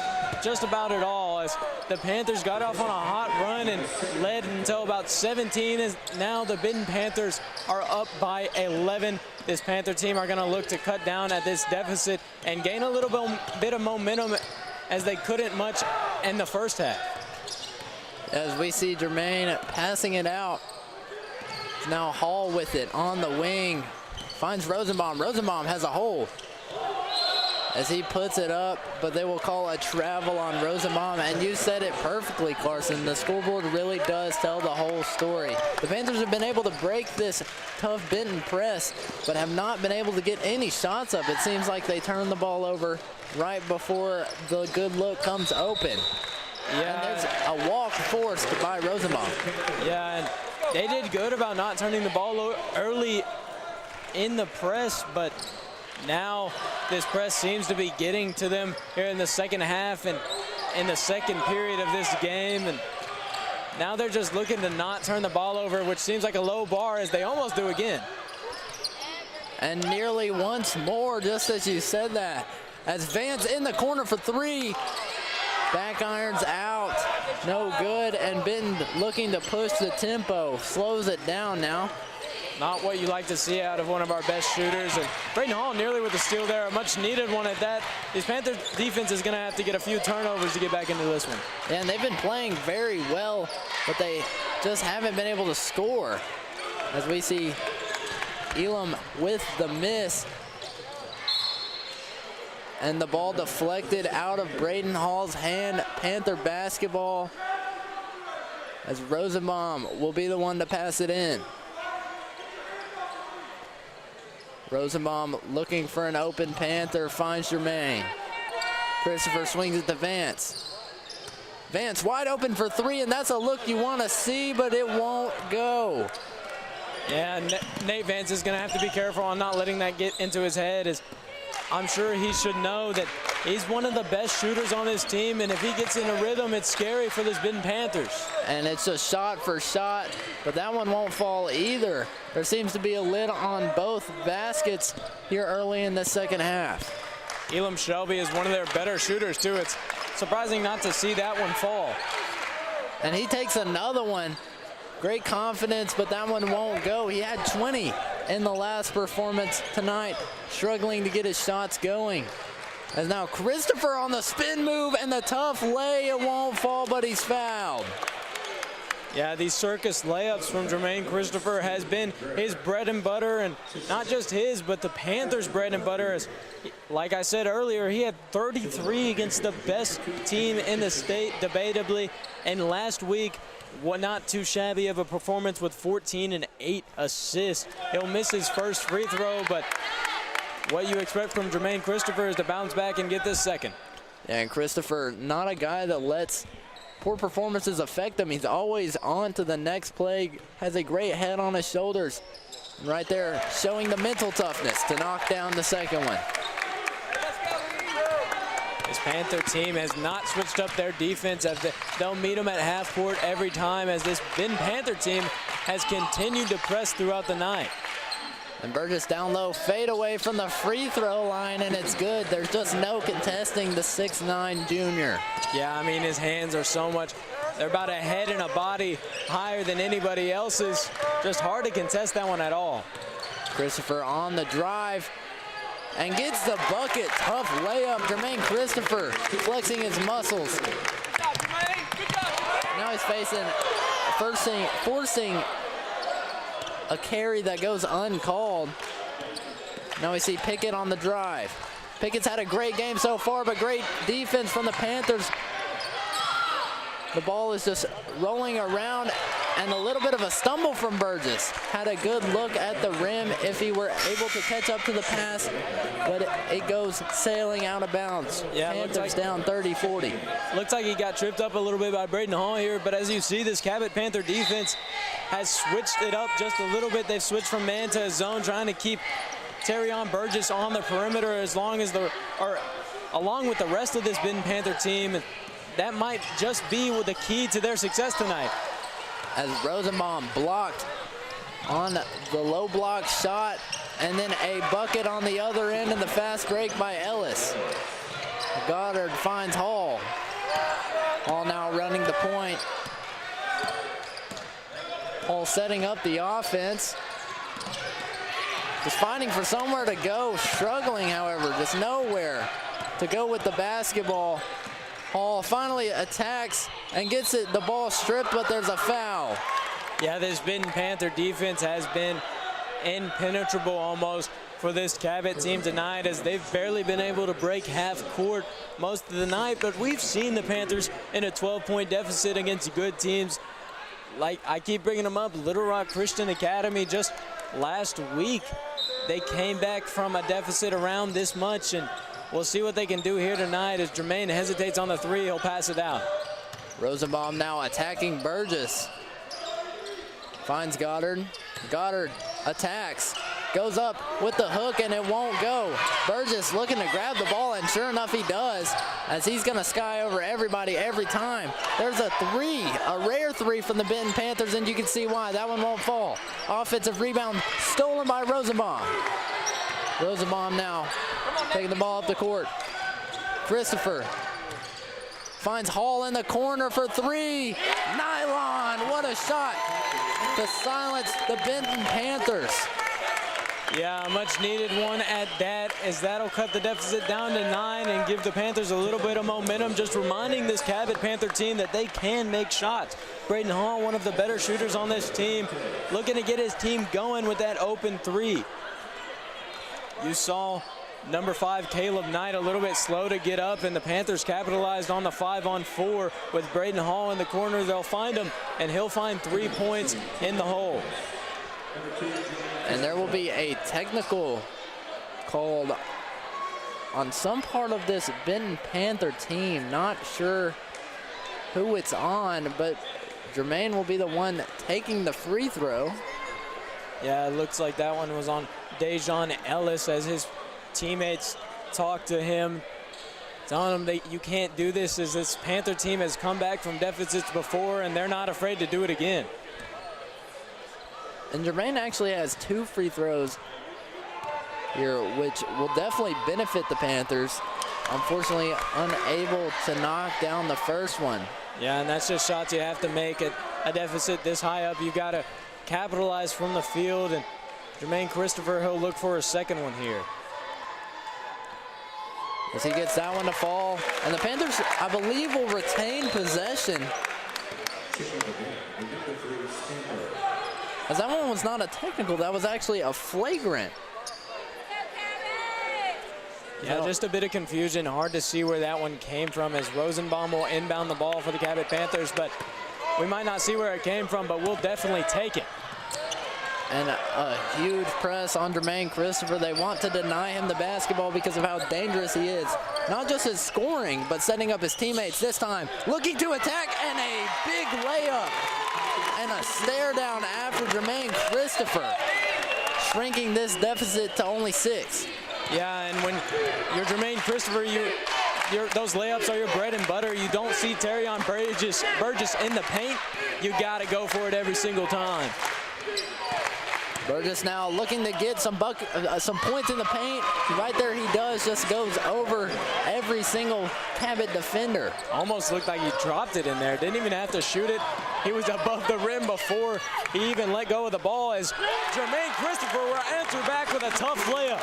just about it all, as the Panthers got off on a hot run and led until about 17. As now the Benton Panthers are up by 11. This Panther team are going to look to cut down at this deficit and gain a little bit of momentum, as they couldn't much in the first half. As we see Jermaine passing it out. Now Hall with it on the wing. Finds Rosenbaum. Rosenbaum has a hole as he puts it up, but they will call a travel on Rosenbaum. And you said it perfectly, Carson. The scoreboard really does tell the whole story. The Panthers have been able to break this tough Benton press, but have not been able to get any shots up. It seems like they turn the ball over right before the good look comes open. Yeah, and there's a walk forced by Rosenbaum. Yeah, and they did good about not turning the ball early in the press, but now this press seems to be getting to them here in the second half and in the second period of this game. And now they're just looking to not turn the ball over, which seems like a low bar, as they almost do again. And nearly once more, just as you said that, as Vance in the corner for three. Back irons out, no good, and Benton looking to push the tempo, slows it down now. Not what you like to see out of one of our best shooters. And Braden Hall nearly with the steal there, a much needed one at that. This Panther defense is gonna have to get a few turnovers to get back into this one. Yeah, and they've been playing very well, but they just haven't been able to score. As we see Elam with the miss. And the ball deflected out of Braden Hall's hand. Panther basketball, as Rosenbaum will be the one to pass it in. Rosenbaum looking for an open Panther, finds Jermaine. Christopher swings it to Vance. Vance wide open for three, and that's a look you want to see, but it won't go. Yeah, Nate Vance is gonna have to be careful on not letting that get into his head, as I'm sure he should know that he's one of the best shooters on his team, and if he gets in a rhythm, it's scary for this Benton Panthers. And it's a shot for shot, but that one won't fall either. There seems to be a lid on both baskets here early in the second half. Elam Shelby is one of their better shooters too. It's surprising not to see that one fall. And he takes another one. Great confidence, but that one won't go. He had 20 in the last performance tonight, struggling to get his shots going. As now Christopher on the spin move and the tough lay, it won't fall, but he's fouled. Yeah, these circus layups from Jermaine Christopher has been his bread and butter, and not just his, but the Panthers' bread and butter. As, like I said earlier, he had 33 against the best team in the state, debatably, and last week, not too shabby of a performance with 14 and 8 assists. He'll miss his first free throw, but what you expect from Jermaine Christopher is to bounce back and get this second. Yeah, and Christopher, not a guy that lets poor performances affect him. He's always on to the next play, has a great head on his shoulders. And right there, showing the mental toughness to knock down the second one. This Panther team has not switched up their defense, as they'll meet them at half court every time, as this Benton Panther team has continued to press throughout the night. And Burgess down low, fade away from the free throw line, and it's good. There's just no contesting the 6'9" junior. Yeah, I mean, his hands are so much, they're about a head and a body higher than anybody else's. Just hard to contest that one at all. Christopher on the drive and gets the bucket. Tough layup. Jermaine Christopher flexing his muscles. Now he's forcing a carry that goes uncalled. Now we see Pickett on the drive. Pickett's had a great game so far, but great defense from the Panthers. The ball is just rolling around, and a little bit of a stumble from Burgess. Had a good look at the rim if he were able to catch up to the pass, but it goes sailing out of bounds. Yeah, Panthers down 30-40. Looks like he got tripped up a little bit by Braden Hall here, but as you see, this Cabot Panther defense has switched it up just a little bit. They've switched from man to zone, trying to keep Terrion Burgess on the perimeter along with the rest of this Benton Panther team. That might just be the key to their success tonight. As Rosenbaum blocked on the low block shot, and then a bucket on the other end in the fast break by Ellis. Goddard finds Hall. Hall now running the point. Hall setting up the offense. Just finding for somewhere to go, struggling, however, just nowhere to go with the basketball. Hall finally attacks and gets the ball stripped, but there's a foul. Yeah, this Benton Panther defense has been impenetrable almost for this Cabot team tonight, as they've barely been able to break half court most of the night. But we've seen the Panthers in a 12-point deficit against good teams. Like I keep bringing them up, Little Rock Christian Academy just last week, they came back from a deficit around this much, and we'll see what they can do here tonight. As Jermaine hesitates on the three, he'll pass it out. Rosenbaum now attacking Burgess. Finds Goddard. Goddard attacks. Goes up with the hook, and it won't go. Burgess looking to grab the ball, and sure enough he does, as he's going to sky over everybody every time. There's a three, a rare three from the Benton Panthers, and you can see why. That one won't fall. Offensive rebound stolen by Rosenbaum. Rosenbaum now taking the ball up the court. Christopher finds Hall in the corner for three. Nylon, what a shot to silence the Benton Panthers. Yeah, a much needed one at that, as that'll cut the deficit down to 9 and give the Panthers a little bit of momentum, just reminding this Cabot Panther team that they can make shots. Braden Hall, one of the better shooters on this team, looking to get his team going with that open three. You saw number 5, Caleb Knight, a little bit slow to get up, and the Panthers capitalized on the 5-on-4 with Braden Hall in the corner. They'll find him, and he'll find 3 points in the hole. And there will be a technical called on some part of this Benton Panther team. Not sure who it's on, but Jermaine will be the one taking the free throw. Yeah, it looks like that one was on Dejon Ellis, as his teammates talked to him, telling him that you can't do this, as this Panther team has come back from deficits before, and they're not afraid to do it again. And Jermaine actually has 2 free throws here, which will definitely benefit the Panthers. Unfortunately, unable to knock down the first one. Yeah, and that's just shots you have to make at a deficit this high up. You got to capitalize from the field, and Jermaine Christopher, he'll look for a second one here. As he gets that one to fall, and the Panthers, I believe, will retain possession. As that one was not a technical, that was actually a flagrant. Yeah, just a bit of confusion. Hard to see where that one came from, as Rosenbaum will inbound the ball for the Cabot Panthers, but we might not see where it came from, but we'll definitely take it. And a huge press on Jermaine Christopher. They want to deny him the basketball because of how dangerous he is. Not just his scoring, but setting up his teammates this time. Looking to attack, and a big layup. And a stare down after Jermaine Christopher, shrinking this deficit to only 6. Yeah, and when you're Jermaine Christopher, those layups are your bread and butter. You don't see Terrion Burgess in the paint. You got to go for it every single time. Burgess now looking to get some points in the paint. Right there he does, just goes over every single Cabot defender. Almost looked like he dropped it in there. Didn't even have to shoot it. He was above the rim before he even let go of the ball, as Jermaine Christopher will answer back with a tough layup.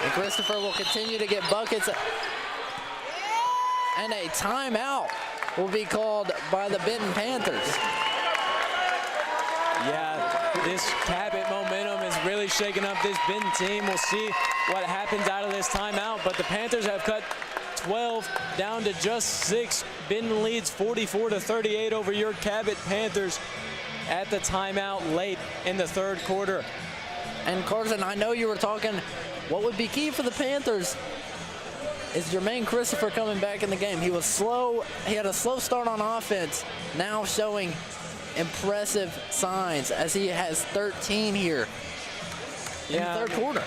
And Christopher will continue to get buckets. And a timeout will be called by the Benton Panthers. Yeah, this Cabot momentum is really shaking up this Benton team. We'll see what happens out of this timeout, but the Panthers have cut 12 down to just 6. Benton leads 44-38 over your Cabot Panthers at the timeout late in the third quarter. And Carson, I know you were talking, what would be key for the Panthers is Jermaine Christopher coming back in the game. He was slow. He had a slow start on offense, now showing impressive signs as he has 13 here in the third quarter.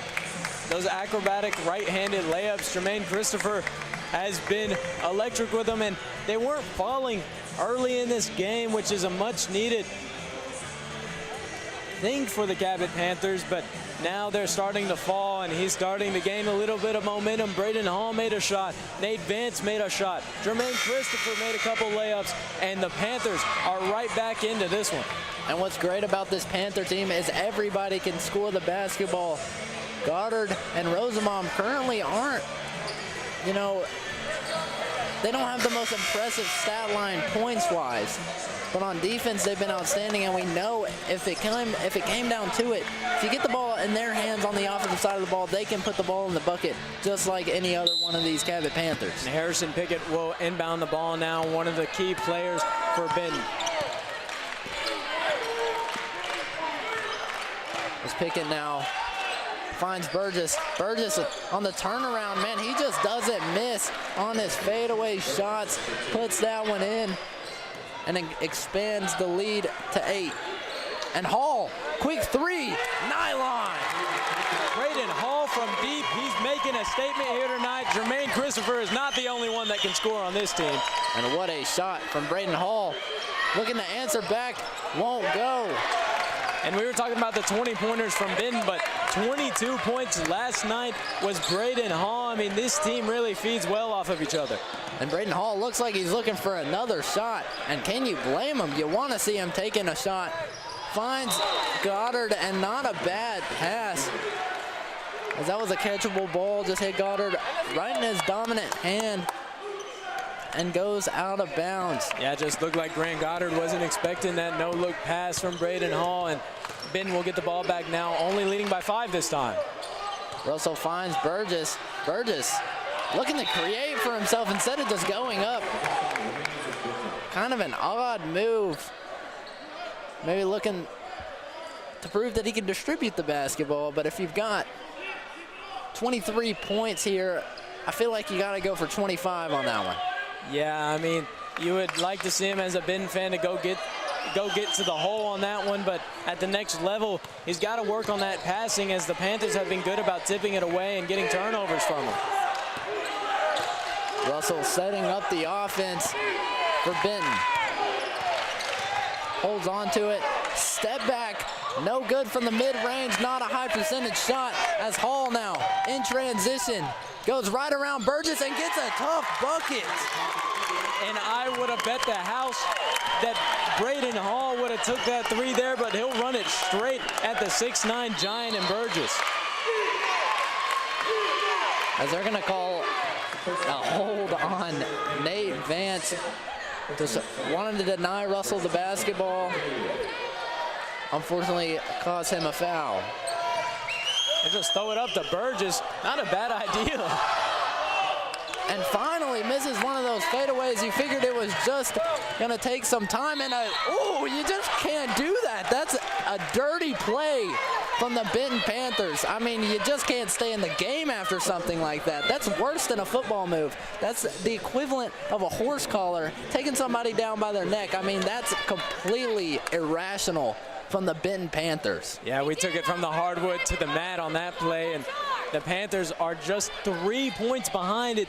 Those acrobatic right-handed layups, Jermaine Christopher has been electric with them, and they weren't falling early in this game, which is a much-needed thing for the Cabot Panthers, but now they're starting to fall, and he's starting to gain a little bit of momentum. Braden Hall made a shot. Nate Vance made a shot. Jermaine Christopher made a couple layups, and the Panthers are right back into this one. And what's great about this Panther team is everybody can score the basketball. Goddard and Rosamond currently aren't, you know, they don't have the most impressive stat line points-wise. But on defense, they've been outstanding, and we know if it came down to it, if you get the ball in their hands on the offensive side of the ball, they can put the ball in the bucket just like any other one of these Cabot Panthers. And Harrison Pickett will inbound the ball now, one of the key players for Benton. As Pickett now finds Burgess. Burgess on the turnaround, man, he just doesn't miss on his fadeaway shots, puts that one in, and expands the lead to 8. And Hall, quick three, nylon. Braden Hall from deep, he's making a statement here tonight. Jermaine Christopher is not the only one that can score on this team. And what a shot from Braden Hall. Looking to answer back, won't go. And we were talking about the 20-pointers from Benton, but 22 points last night was Braden Hall. I mean, this team really feeds well off of each other. And Braden Hall looks like he's looking for another shot. And can you blame him? You want to see him taking a shot. Finds Goddard, and not a bad pass, as that was a catchable ball. Just hit Goddard right in his dominant hand and goes out of bounds. Yeah, it just looked like Grant Goddard wasn't expecting that no-look pass from Braden Hall, and Benton will get the ball back now, only leading by 5 this time. Russell finds Burgess. Burgess looking to create for himself instead of just going up. Kind of an odd move. Maybe looking to prove that he can distribute the basketball, but if you've got 23 points here, I feel like you got to go for 25 on that one. Yeah, I mean, you would like to see him as a Benton fan to go get to the hole on that one, but at the next level, he's got to work on that passing, as the Panthers have been good about tipping it away and getting turnovers from him. Russell setting up the offense for Benton. Holds on to it, step back, no good from the mid-range, not a high percentage shot, as Hall now in transition goes right around Burgess and gets a tough bucket. And I would have bet the house that Braden Hall would have took that three there, but he'll run it straight at the 6'9" giant in Burgess. As they're gonna call a hold on Nate Vance. Just wanted to deny Russell the basketball. Unfortunately, caused him a foul. And just throw it up to Burgess. Not a bad idea. And finally misses one of those fadeaways. You figured it was just gonna take some time, and ooh, you just can't do that. That's a dirty play from the Benton Panthers. I mean, you just can't stay in the game after something like that. That's worse than a football move. That's the equivalent of a horse collar, taking somebody down by their neck. I mean, that's completely irrational from the Benton Panthers. Yeah, we took it from the hardwood to the mat on that play, and the Panthers are just 3 points behind. It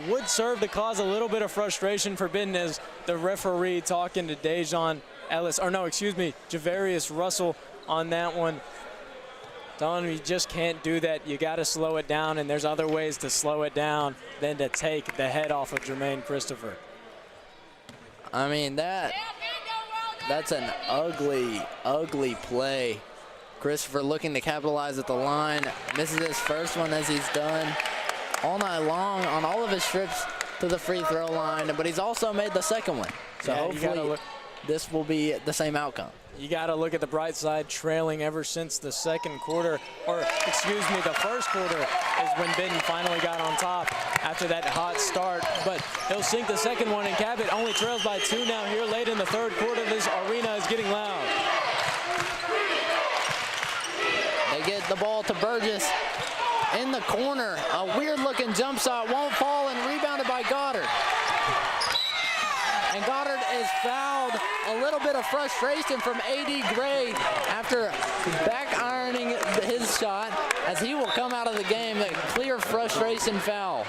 would serve to cause a little bit of frustration for Benton, as the referee talking to Dejon Ellis, or no, excuse me, Javarius Russell, on that one. Telling him you just can't do that. You got to slow it down, and there's other ways to slow it down than to take the head off of Jermaine Christopher. I mean, that's an ugly, ugly play. Christopher looking to capitalize at the line. Misses his first one, as he's done all night long on all of his trips to the free throw line, but he's also made the second one. So Yeah, hopefully this will be the same outcome. You got to look at the bright side, trailing ever since the second quarter, or excuse me, the first quarter is when Benton finally got on top after that hot start. But he'll sink the second one, and Cabot only trails by 2 now here late in the third quarter. This arena is getting loud. They get the ball to Burgess in the corner. A weird-looking jump shot won't fall, and rebounded by Goddard. And Goddard is fouled. A little bit of frustration from A.D. Gray after back ironing his shot, as he will come out of the game. A clear frustration foul.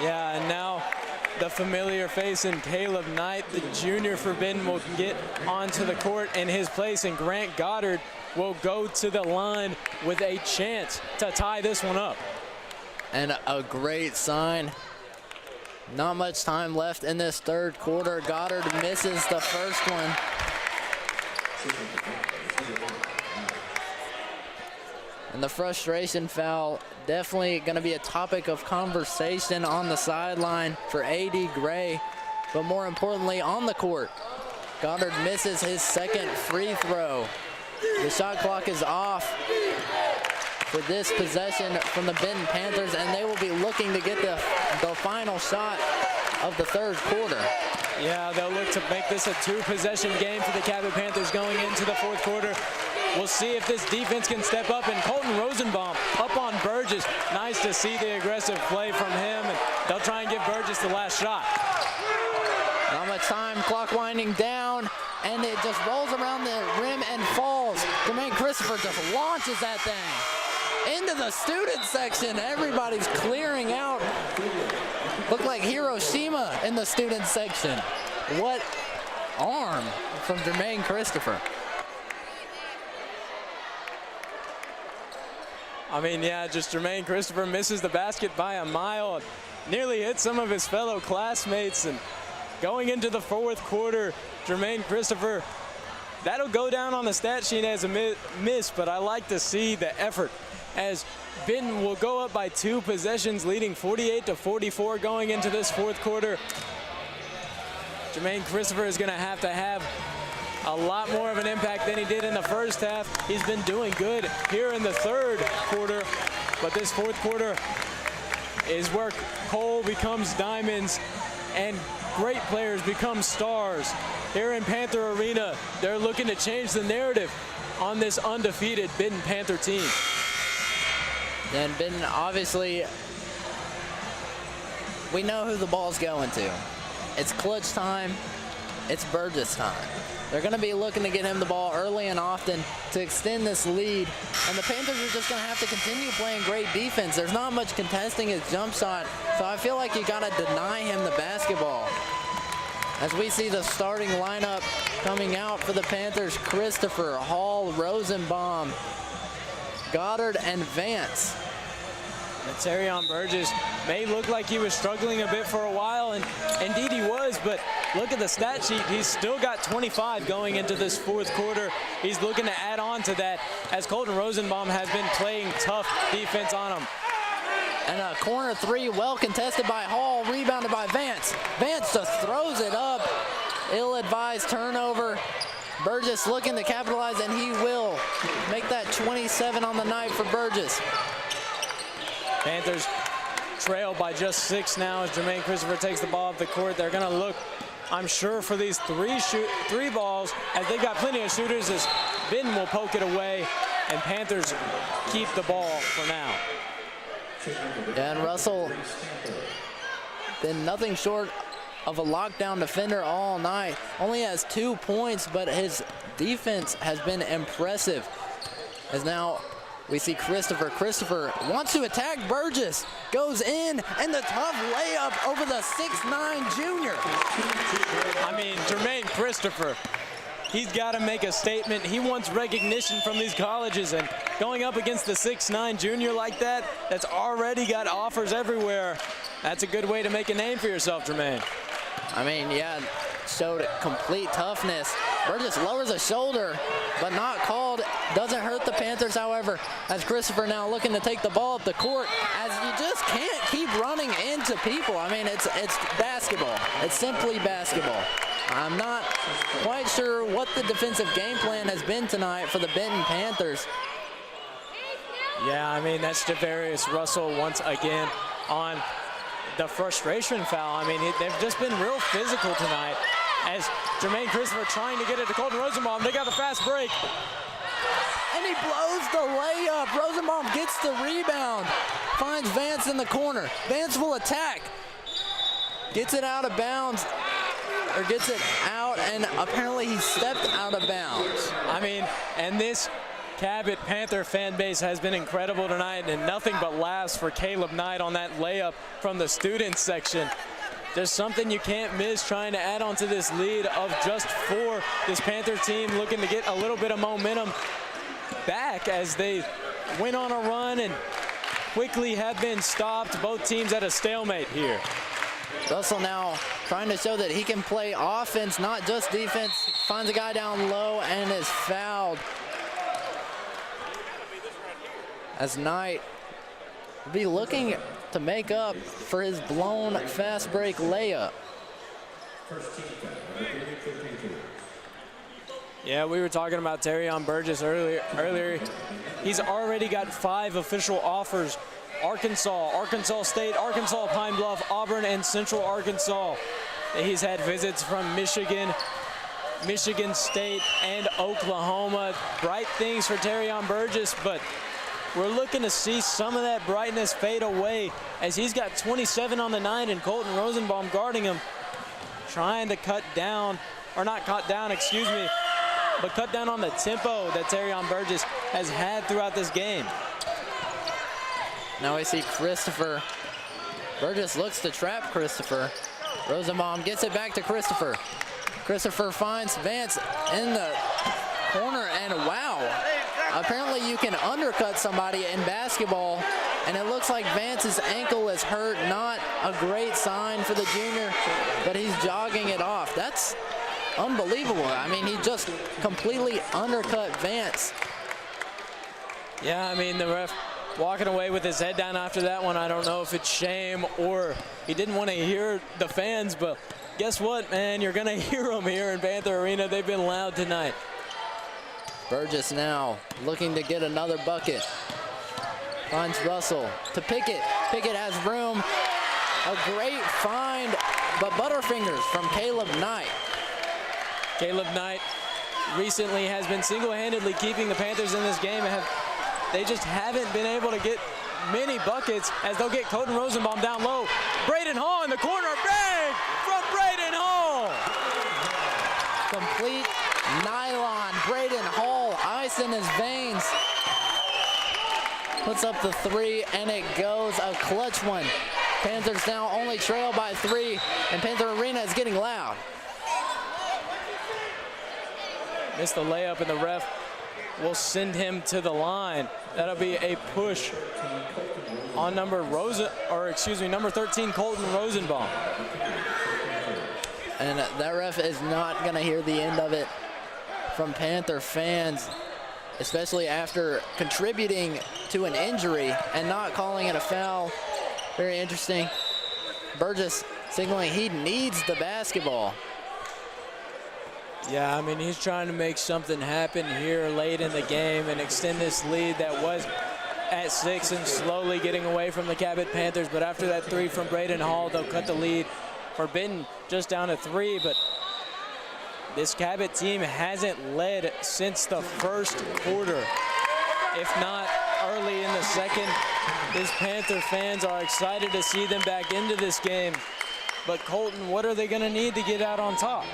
Yeah, and now the familiar face in Caleb Knight, the junior for Benton, will get onto the court in his place, and Grant Goddard will go to the line with a chance to tie this one up. And a great sign. Not much time left in this third quarter. Goddard misses the first one. And the frustration foul definitely going to be a topic of conversation on the sideline for A.D. Gray, but more importantly on the court. Goddard misses his second free throw. The shot clock is off for this possession from the Benton Panthers, and they will be looking to get the final shot of the third quarter. Yeah, they'll look to make this a 2-possession game for the Cabot Panthers going into the fourth quarter. We'll see if this defense can step up, and Colton Rosenbaum up on Burgess. Nice to see the aggressive play from him, and they'll try and give Burgess the last shot. Not much time, clock winding down, and it just rolls around the rim and falls. Jermaine Christopher just launches that thing into the student section. Everybody's clearing out. Looked like Hiroshima in the student section. What arm from Jermaine Christopher. I mean, yeah, just Jermaine Christopher misses the basket by a mile. Nearly hit some of his fellow classmates. And going into the fourth quarter, Jermaine Christopher, that'll go down on the stat sheet as a miss, but I like to see the effort, as Benton will go up by 2 possessions, leading 48-44 going into this fourth quarter. Jermaine Christopher is going to have a lot more of an impact than he did in the first half. He's been doing good here in the third quarter, but this fourth quarter is where coal becomes diamonds and great players become stars. Here in Panther Arena, they're looking to change the narrative on this undefeated Benton Panther team. And Benton, obviously, we know who the ball's going to. It's clutch time. It's Burgess time. They're going to be looking to get him the ball early and often to extend this lead. And the Panthers are just going to have to continue playing great defense. There's not much contesting his jump shot, so I feel like you got to deny him the basketball. As we see the starting lineup coming out for the Panthers: Christopher, Hall, Rosenbaum, Goddard, and Vance. Terrion Burgess may look like he was struggling a bit for a while, and indeed he was, but look at the stat sheet. He's still got 25 going into this fourth quarter. He's looking to add on to that, as Colton Rosenbaum has been playing tough defense on him. And a corner three, well contested by Hall, rebounded by Vance. Vance just throws it up. Ill-advised turnover. Burgess looking to capitalize, and he will make that 27 on the night for Burgess. Panthers trail by just 6 now as Jermaine Christopher takes the ball off the court. They're going to look, I'm sure, for these three balls, as they've got plenty of shooters, as Benton will poke it away, and Panthers keep the ball for now. And Russell been nothing short of a lockdown defender all night. Only has 2 points, but his defense has been impressive. As now we see Christopher. Christopher wants to attack Burgess, goes in, and the tough layup over the 6'9" junior. I mean, Jermaine Christopher He's got to make a statement. He wants recognition from these colleges, and going up against the 6'9" junior like that, that's already got offers everywhere. That's a good way to make a name for yourself, Jermaine. I mean, yeah, showed complete toughness. Burgess lowers a shoulder, but not called. Doesn't hurt the Panthers, however, as Christopher now looking to take the ball up the court, as you just can't keep running into people. I mean, it's basketball. It's simply basketball. I'm not quite sure what the defensive game plan has been tonight for the Benton Panthers. Yeah, I mean, that's Javarius Russell once again on the frustration foul. I mean, they've just been real physical tonight, as Jermaine Christopher trying to get it to Colton Rosenbaum. They got the fast break. And he blows the layup. Rosenbaum gets the rebound, finds Vance in the corner. Vance will attack, gets it out of bounds, or gets it out, and apparently he stepped out of bounds. I mean, and this Cabot Panther fan base has been incredible tonight, and nothing but laughs for Caleb Knight on that layup from the student section. There's something you can't miss trying to add on to this lead of just 4. This Panther team looking to get a little bit of momentum back as they went on a run and quickly have been stopped. Both teams at a stalemate here. Russell now trying to show that he can play offense, not just defense. Finds a guy down low and is fouled. As Knight will be looking to make up for his blown fast break layup. Yeah, we were talking about Terrion Burgess earlier. He's already got 5 official offers. Arkansas, Arkansas State, Arkansas Pine Bluff, Auburn, and Central Arkansas. He's had visits from Michigan, Michigan State, and Oklahoma. Bright things for Terrion Burgess, but we're looking to see some of that brightness fade away as he's got 27 on the night and Colton Rosenbaum guarding him, trying to cut down, or not cut down, excuse me, but cut down on the tempo that Terrion Burgess has had throughout this game. Now we see Christopher. Burgess looks to trap Christopher. Rosenbaum gets it back to Christopher. Christopher finds Vance in the corner, and wow. Apparently you can undercut somebody in basketball, and it looks like Vance's ankle is hurt. Not a great sign for the junior, but he's jogging it off. That's unbelievable. I mean, he just completely undercut Vance. Yeah, I mean, the ref walking away with his head down after that one. I don't know if it's shame or he didn't want to hear the fans, but guess what, man? You're going to hear them here in Panther Arena. They've been loud tonight. Burgess now looking to get another bucket. Finds Russell to Pickett. Pickett has room. A great find, but Butterfingers from Caleb Knight. Caleb Knight recently has been single-handedly keeping the Panthers in this game. They just haven't been able to get many buckets as they'll get Colton Rosenbaum down low. Braden Hall in the corner. Bang from Braden Hall. Complete nylon. Braden Hall, ice in his veins. Puts up the 3, and it goes a clutch one. Panthers now only trail by 3, and Panther Arena is getting loud. Missed the layup, and the ref will send him to the line. That'll be a push on number 13, Colton Rosenbaum. And that ref is not going to hear the end of it from Panther fans, especially after contributing to an injury and not calling it a foul. Very interesting. Burgess signaling he needs the basketball. Yeah, I mean, he's trying to make something happen here late in the game and extend this lead that was at 6 and slowly getting away from the Cabot Panthers. But after that 3 from Braden Hall, they'll cut the lead for Benton just down to 3. But this Cabot team hasn't led since the first quarter, if not early in the second. These Panther fans are excited to see them back into this game. But Colton, what are they going to need to get out on top?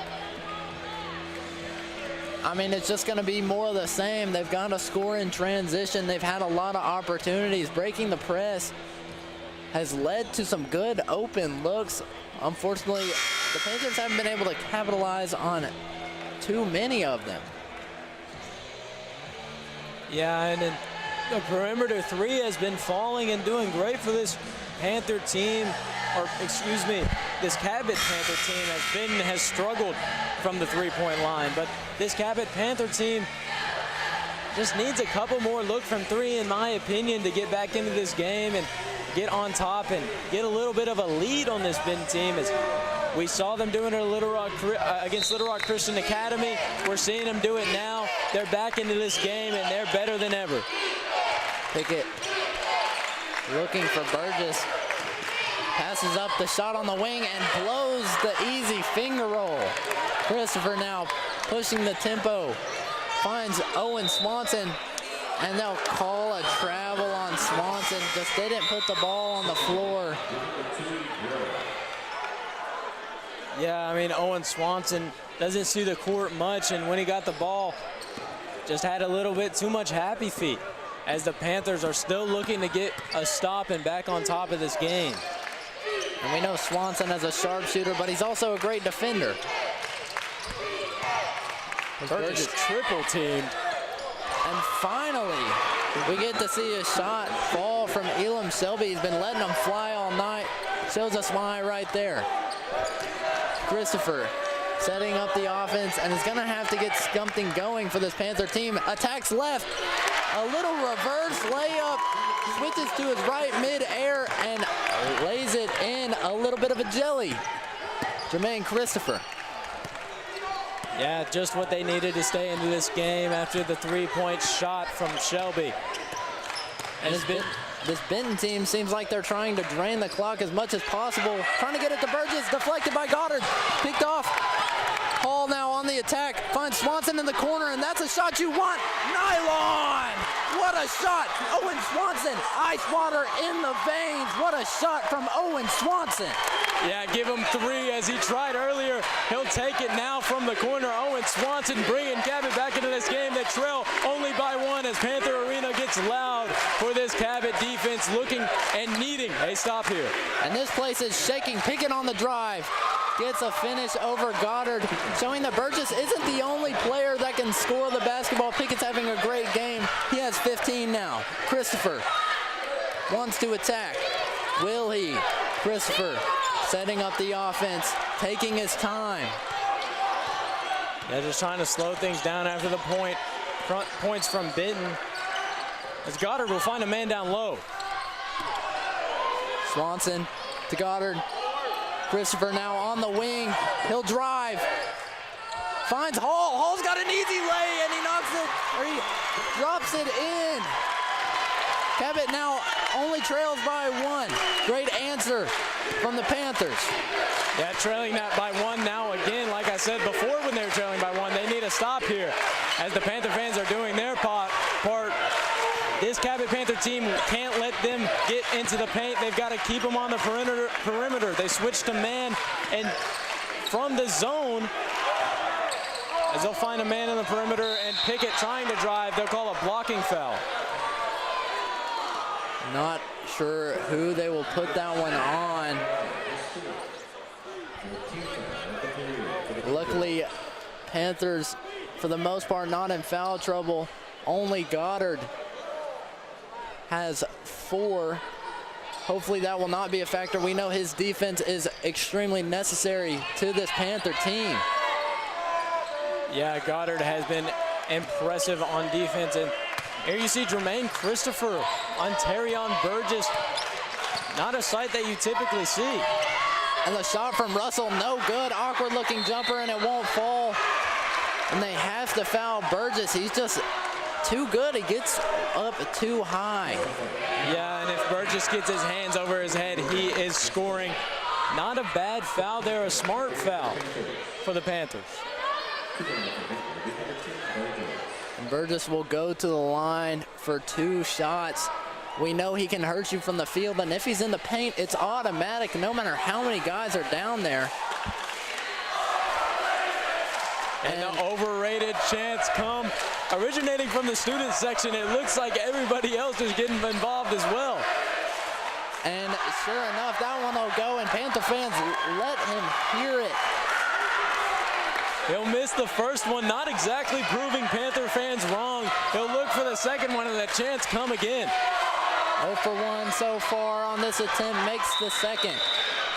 I mean, it's just going to be more of the same. They've got to score in transition. They've had a lot of opportunities. Breaking the press has led to some good open looks. Unfortunately, the Panthers haven't been able to capitalize on too many of them. Yeah, and then the perimeter three has been falling and doing great for this Panther team, or excuse me, this Cabot Panther team has struggled from the three-point line. But this Cabot Panther team just needs a couple more look from three, in my opinion, to get back into this game and get on top and get a little bit of a lead on this Benton team. As we saw them doing it against Little Rock Christian Academy. We're seeing them do it now. They're back into this game, and they're better than ever. Pickett looking for Burgess. Passes up the shot on the wing and blows the easy finger roll. Christopher now pushing the tempo. Finds Owen Swanson, and they'll call a travel on Swanson. Just didn't put the ball on the floor. Yeah, I mean, Owen Swanson doesn't see the court much, and when he got the ball, just had a little bit too much happy feet, as the Panthers are still looking to get a stop and back on top of this game. And we know Swanson as a sharpshooter, but he's also a great defender. Burgess triple teamed. And finally, we get to see a shot fall from Elam Shelby. He's been letting them fly all night. Shows us why right there. Christopher setting up the offense, and is gonna have to get something going for this Panther team. Attacks left, a little reverse layup, switches to his right mid-air and lays it in, a little bit of a jelly. Jermaine Christopher. Yeah, just what they needed to stay into this game after the three-point shot from Shelby. And this Benton team seems like they're trying to drain the clock as much as possible. Trying to get it to Burgess, deflected by Goddard, picked off. Hall now on the attack, finds Swanson in the corner, and that's a shot you want. Nylon! What a shot! Owen Swanson, ice water in the veins. What a shot from Owen Swanson. Yeah, give him three as he tried earlier. He'll take it now from the corner. Owen Swanson bringing Cabot back into this game. They trail only by one as Panther Arena gets loud for this Cabot defense, looking and needing a stop here. And this place is shaking. Pickett on the drive. Gets a finish over Goddard, showing that Burgess isn't the only player that can score the basketball. Pickett's having a great game. He has 15 now. Christopher wants to attack. Will he? Christopher setting up the offense, taking his time. Yeah, just trying to slow things down after the points from Benton. As Goddard will find a man down low. Swanson to Goddard. Christopher now on the wing. He'll drive. Finds Hall. Hall's got an easy lay, and he knocks it, or he drops it in. Cabot now only trails by one. Great answer from the Panthers. Yeah, trailing that by one now again. Like I said before, when they were trailing by one, they need a stop here as the Panther fans are doing their part. This Cabot Panther team can't let them get into the paint. They've got to keep them on the perimeter. They switched to man, and from the zone, as they'll find a man in the perimeter, and Pickett trying to drive, they'll call a blocking foul. Not sure who they will put that one on. Luckily, Panthers, for the most part, not in foul trouble. Only Goddard has 4. Hopefully that will not be a factor. We know his defense is extremely necessary to this Panther team. Yeah, Goddard has been impressive on defense. And here you see Jermaine Christopher on Terrion Burgess. Not a sight that you typically see. And the shot from Russell, no good. Awkward looking jumper, and it won't fall. And they have to foul Burgess. He's just too good. He gets up too high. Yeah, and if Burgess gets his hands over his head, he is scoring. Not a bad foul there, a smart foul for the Panthers. And Burgess will go to the line for 2 shots. We know he can hurt you from the field, and if he's in the paint, it's automatic no matter how many guys are down there. And the overrated chants come originating from the student section. It looks like everybody else is getting involved as well. And sure enough, that one will go, and Panther fans let him hear it. He'll miss the first one, not exactly proving Panther fans wrong. He'll look for the second one and that chance come again. 0 for 1 so far on this attempt, makes the second.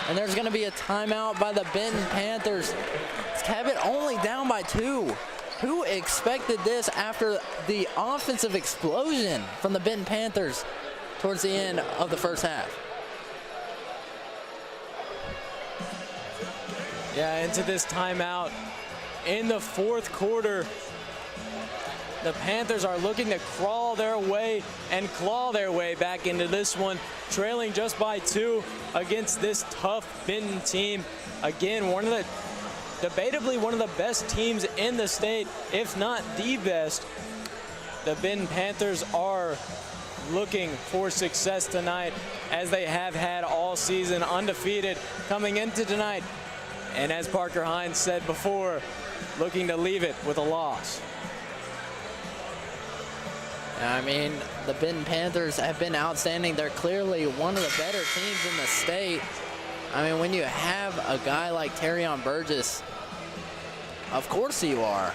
And there's going to be a timeout by the Benton Panthers. It's Cabot only down by 2. Who expected this after the offensive explosion from the Benton Panthers towards the end of the first half? Yeah, into this timeout in the fourth quarter. The Panthers are looking to crawl their way and claw their way back into this one, trailing just by 2 against this tough Benton team. Again, debatably one of the best teams in the state, if not the best. The Benton Panthers are looking for success tonight, as they have had all season, undefeated coming into tonight. And as Parker Hines said before, looking to leave it with a loss. I mean, the Benton Panthers have been outstanding. They're clearly one of the better teams in the state. I mean, when you have a guy like Terrion Burgess, of course you are.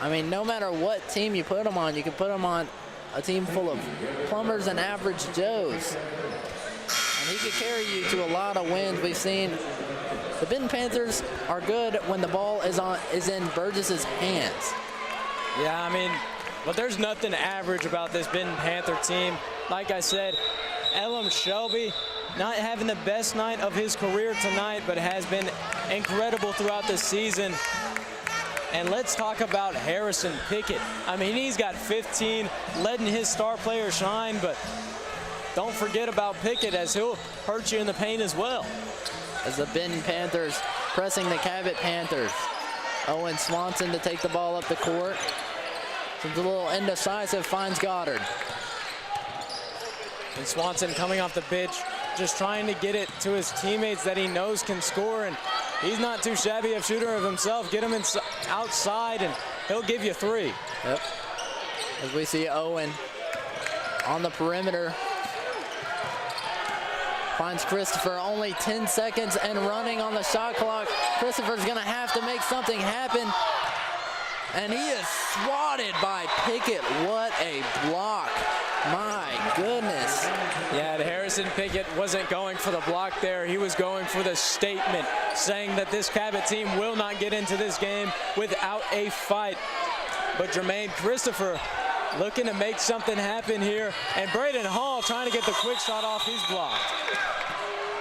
I mean, no matter what team you put him on, you can put him on a team full of plumbers and average Joes. And he could carry you to a lot of wins. We've seen the Benton Panthers are good when the ball is in Burgess's hands. Yeah, I mean, but there's nothing average about this Benton Panther team. Like I said, Elam Shelby not having the best night of his career tonight, but has been incredible throughout the season. And let's talk about Harrison Pickett. I mean, he's got 15, letting his star player shine, but don't forget about Pickett, as he'll hurt you in the paint as well. As the Benton Panthers pressing the Cabot Panthers. Owen Swanson to take the ball up the court. It's a little indecisive, finds Goddard. And Swanson coming off the bench, just trying to get it to his teammates that he knows can score. And he's not too shabby a shooter of himself. Get him outside and he'll give you 3. Yep. As we see Owen on the perimeter. Finds Christopher, only 10 seconds and running on the shot clock. Christopher's gonna have to make something happen. And he is swatted by Pickett. What a block. My goodness. Yeah, Harrison Pickett wasn't going for the block there. He was going for the statement, saying that this Cabot team will not get into this game without a fight. But Jermaine Christopher looking to make something happen here. And Braden Hall trying to get the quick shot off. He's blocked.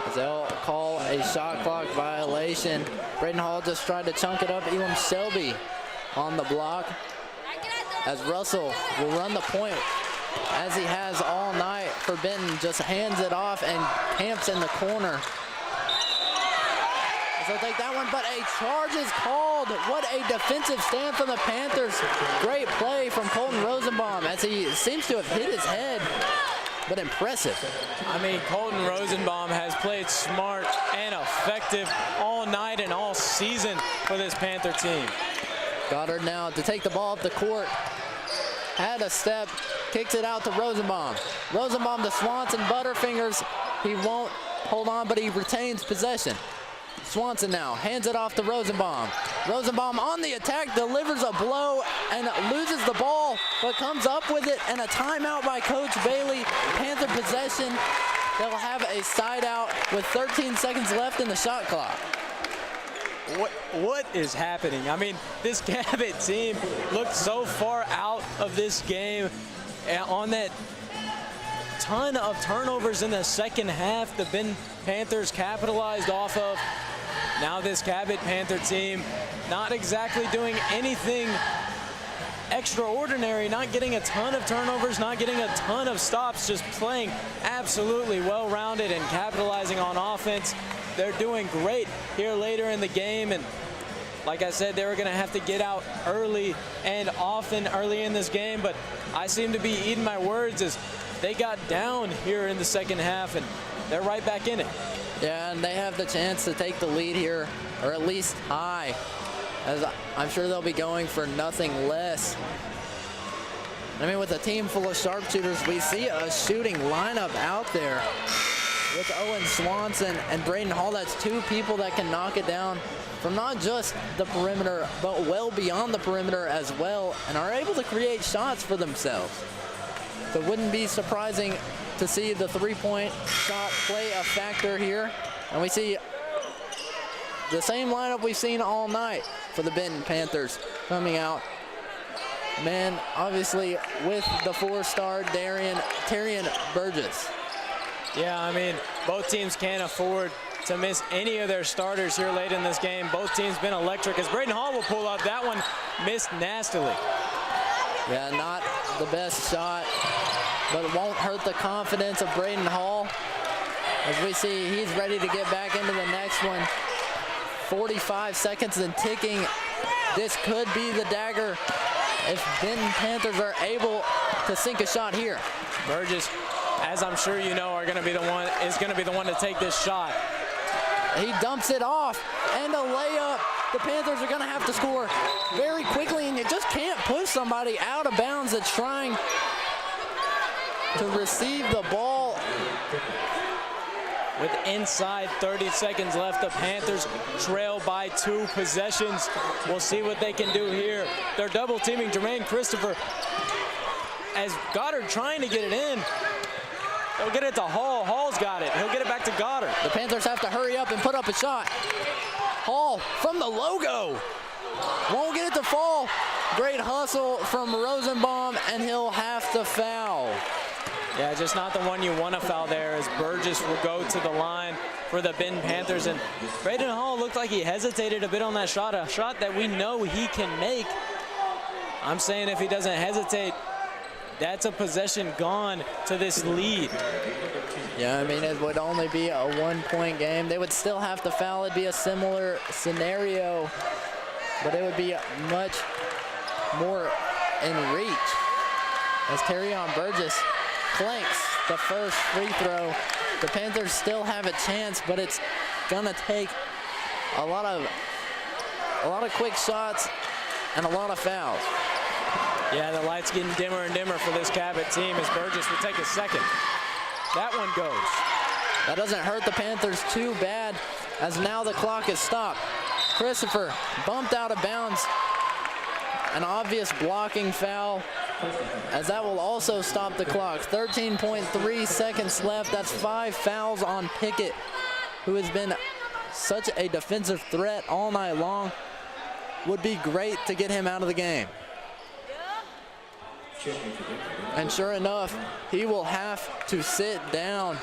As they'll call a shot clock violation. Braden Hall just tried to chunk it up. Elam Shelby on the block. As Russell will run the point, as he has all night for Benton, just hands it off and camps in the corner. So take that one, but a charge is called. What a defensive stand from the Panthers. Great play from Colton Rosenbaum, as he seems to have hit his head, but impressive. I mean, Colton Rosenbaum has played smart and effective all night and all season for this Panther team. Goddard now to take the ball up the court. Had a step, kicks it out to Rosenbaum. Rosenbaum to Swanson, Butterfingers. He won't hold on, but he retains possession. Swanson now hands it off to Rosenbaum. Rosenbaum on the attack, delivers a blow and loses the ball, but comes up with it, and a timeout by Coach Bailey. Panther possession. They'll have a side out with 13 seconds left in the shot clock. What is happening? I mean, this Cabot team looked so far out of this game on that ton of turnovers in the second half the Benton Panthers capitalized off of. Now this Cabot Panther team not exactly doing anything extraordinary, not getting a ton of turnovers, not getting a ton of stops, just playing absolutely well-rounded and capitalizing on offense. They're doing great here later in the game, and like I said, they were gonna have to get out early and often early in this game, but I seem to be eating my words as they got down here in the second half, and they're right back in it. Yeah, and they have the chance to take the lead here, or at least tie, as I'm sure they'll be going for nothing less. I mean, with a team full of sharpshooters, we see a shooting lineup out there. with Owen Swanson and Braden Hall. That's two people that can knock it down from not just the perimeter, but well beyond the perimeter as well, and are able to create shots for themselves. So it wouldn't be surprising to see the three-point shot play a factor here. And we see the same lineup we've seen all night for the Benton Panthers coming out. Man, obviously with the four-star Terrion Burgess. Yeah, I mean, both teams can't afford to miss any of their starters here late in this game. Both teams been electric. As Braden Hall will pull up, that one missed nastily. Yeah, not the best shot, but it won't hurt the confidence of Braden Hall. As we see, he's ready to get back into the next one. 45 seconds and ticking. This could be the dagger if Benton Panthers are able to sink a shot here. Burgess, as I'm sure you know, is going to be the one to take this shot. He dumps it off, and a layup. The Panthers are going to have to score very quickly, and you just can't push somebody out of bounds that's trying to receive the ball. With inside 30 seconds left, the Panthers trail by 2 possessions. We'll see what they can do here. They're double teaming Jermaine Christopher. As Goddard trying to get it in, they'll get it to Hall. Hall's got it. He'll get it back to Goddard. The Panthers have to hurry up and put up a shot. Hall from the logo. Won't get it to fall. Great hustle from Rosenbaum, and he'll have to foul. Yeah, just not the one you want to foul there, as Burgess will go to the line for the Benton Panthers. And Braden Hall looked like he hesitated a bit on that shot, a shot that we know he can make. I'm saying if he doesn't hesitate, that's a possession gone to this lead. Yeah, I mean, it would only be a 1-point game. They would still have to foul. It'd be a similar scenario, but it would be much more in reach. As Terrion Burgess clanks the first free throw. The Panthers still have a chance, but it's gonna take a lot of quick shots and a lot of fouls. Yeah, the light's getting dimmer and dimmer for this Cabot team as Burgess will take a second. That one goes. That doesn't hurt the Panthers too bad, as now the clock is stopped. Christopher bumped out of bounds. An obvious blocking foul, as that will also stop the clock. 13.3 seconds left. That's 5 fouls on Pickett, who has been such a defensive threat all night long. Would be great to get him out of the game. And sure enough, he will have to sit down.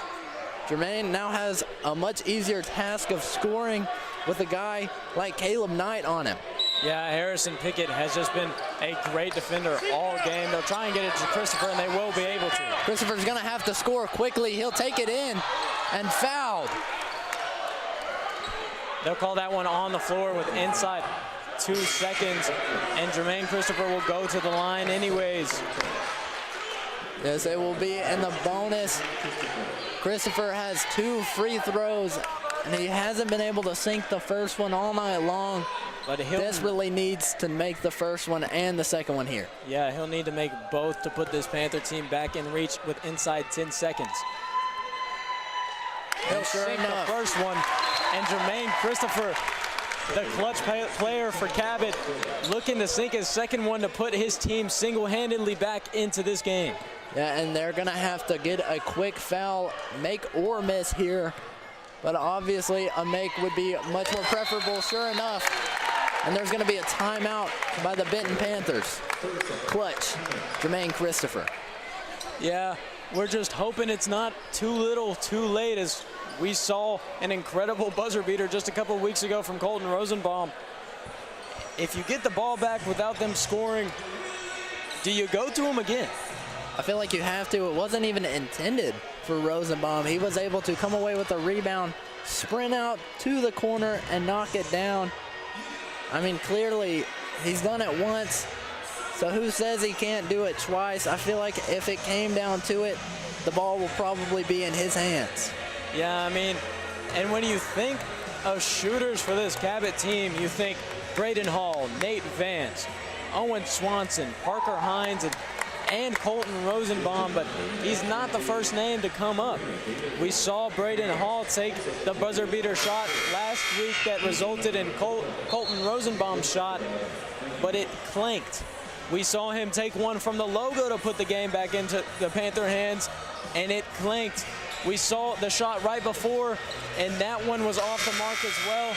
Jermaine now has a much easier task of scoring with a guy like Caleb Knight on him. Yeah, Harrison Pickett has just been a great defender all game. They'll try and get it to Christopher, and they will be able to. Christopher's going to have to score quickly. He'll take it in and fouled. They'll call that one on the floor with inside 2 seconds, and Jermaine Christopher will go to the line anyways. Yes, it will be in the bonus. Christopher has 2 free throws, and he hasn't been able to sink the first one all night long. But he desperately needs to make the first one and the second one here. Yeah, he'll need to make both to put this Panther team back in reach with inside 10 seconds. He'll sink the first one, and Jermaine Christopher, the clutch player for Cabot, looking to sink his second one to put his team single-handedly back into this game. Yeah, and they're going to have to get a quick foul, make or miss here. But obviously, a make would be much more preferable, sure enough. And there's going to be a timeout by the Benton Panthers. Clutch, Jermaine Christopher. Yeah, we're just hoping it's not too little, too late, as we saw an incredible buzzer beater just a couple weeks ago from Colton Rosenbaum. If you get the ball back without them scoring, do you go to them again? I feel like you have to. It wasn't even intended for Rosenbaum. He was able to come away with a rebound, sprint out to the corner, and knock it down. I mean, clearly, he's done it once, so who says he can't do it twice? I feel like if it came down to it, the ball will probably be in his hands. Yeah, I mean, and when you think of shooters for this Cabot team, you think Braden Hall, Nate Vance, Owen Swanson, Parker Hines, and and Colton Rosenbaum, but he's not the first name to come up. We saw Braden Hall take the buzzer beater shot last week that resulted in Colton Rosenbaum's shot, but it clanked. We saw him take one from the logo to put the game back into the Panther hands, and it clanked. We saw the shot right before, and that one was off the mark as well.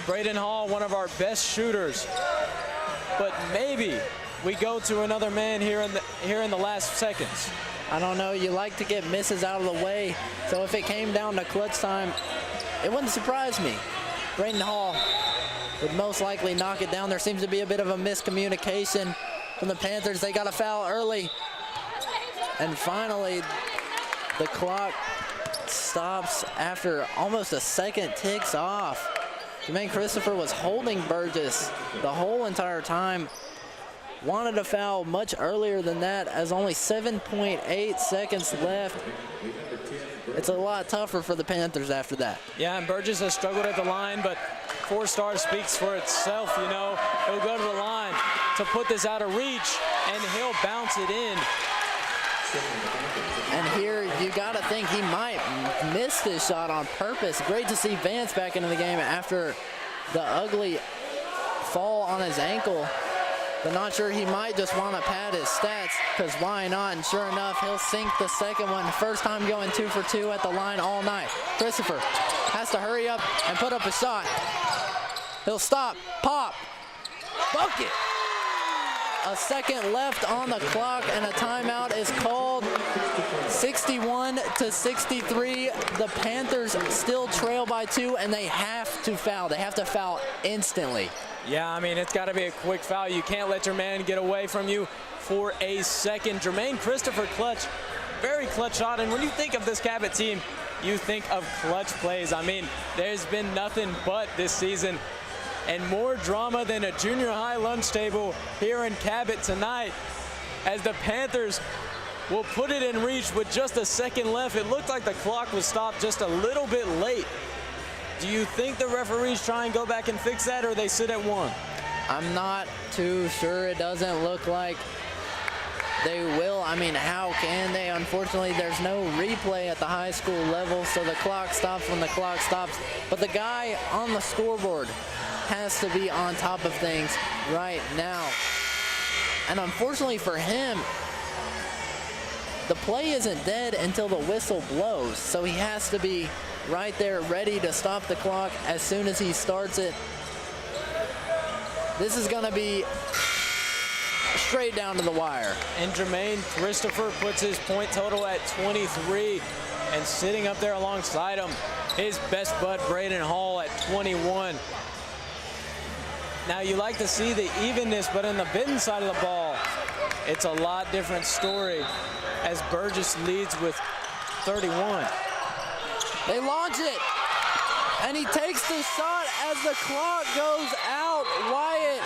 Braden Hall, one of our best shooters, but maybe we go to another man here in the last seconds. I don't know. You like to get misses out of the way, so if it came down to clutch time, it wouldn't surprise me. Braden Hall would most likely knock it down. There seems to be a bit of a miscommunication from the Panthers. They got a foul early, and finally the clock stops after almost a second ticks off. Jermaine Christopher was holding Burgess the whole entire time. Wanted a foul much earlier than that, as only 7.8 seconds left. It's a lot tougher for the Panthers after that. Yeah, and Burgess has struggled at the line, but 4-star speaks for itself, you know. He'll go to the line to put this out of reach, and he'll bounce it in. And here you gotta think he might miss this shot on purpose. Great to see Vance back into the game after the ugly fall on his ankle. But not sure, he might just want to pad his stats, because why not? And sure enough, he'll sink the second one. First time going 2 for 2 at the line all night. Christopher has to hurry up and put up a shot. He'll stop, pop, bucket. A second left on the clock, and a timeout is called. 61-63. The Panthers still trail by 2, and they have to foul. They have to foul instantly. Yeah, I mean, it's got to be a quick foul. You can't let your man get away from you for a second. Jermaine Christopher clutch, very clutch shot. And when you think of this Cabot team, you think of clutch plays. I mean, there's been nothing but this season, and more drama than a junior high lunch table here in Cabot tonight, as the Panthers will put it in reach with just a second left. It looked like the clock was stopped just a little bit late. Do you think the referees try and go back and fix that, or they sit at 1? I'm not too sure. It doesn't look like they will. I mean, how can they? Unfortunately, there's no replay at the high school level, so the clock stops when the clock stops. But the guy on the scoreboard has to be on top of things right now. And unfortunately for him, the play isn't dead until the whistle blows, so he has to be right there ready to stop the clock as soon as he starts it. This is gonna be straight down to the wire. And Jermaine Christopher puts his point total at 23, and sitting up there alongside him, his best bud Braden Hall at 21. Now you like to see the evenness, but in the Benton side of the ball, it's a lot different story, as Burgess leads with 31. They launch it, and he takes the shot as the clock goes out. Wyatt,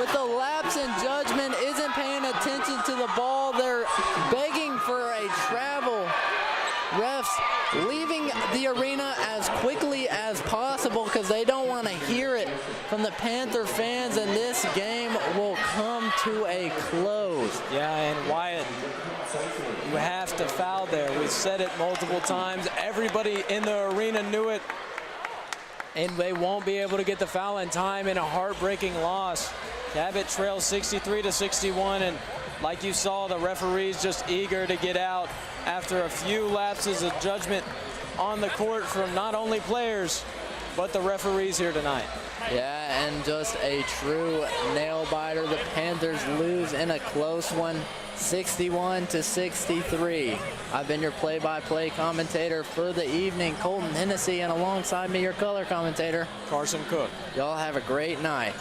with a lapse in judgment, isn't paying attention to the ball. They're begging for a travel. Refs leaving the arena as quickly as possible because they don't want to hear it from the Panther fans, and this game will come to a close. Yeah, and Wyatt, you have to foul there. We've said it multiple times. Everybody in the arena knew it, and they won't be able to get the foul in time in a heartbreaking loss. Cabot trails 63-61, and like you saw, the referees just eager to get out after a few lapses of judgment on the court from not only players, but the referees here tonight. Yeah, and just a true nail-biter. The Panthers lose in a close one, 61-63. I've been your play-by-play commentator for the evening, Colton Hennessy, and alongside me, your color commentator, Carson Cook. Y'all have a great night.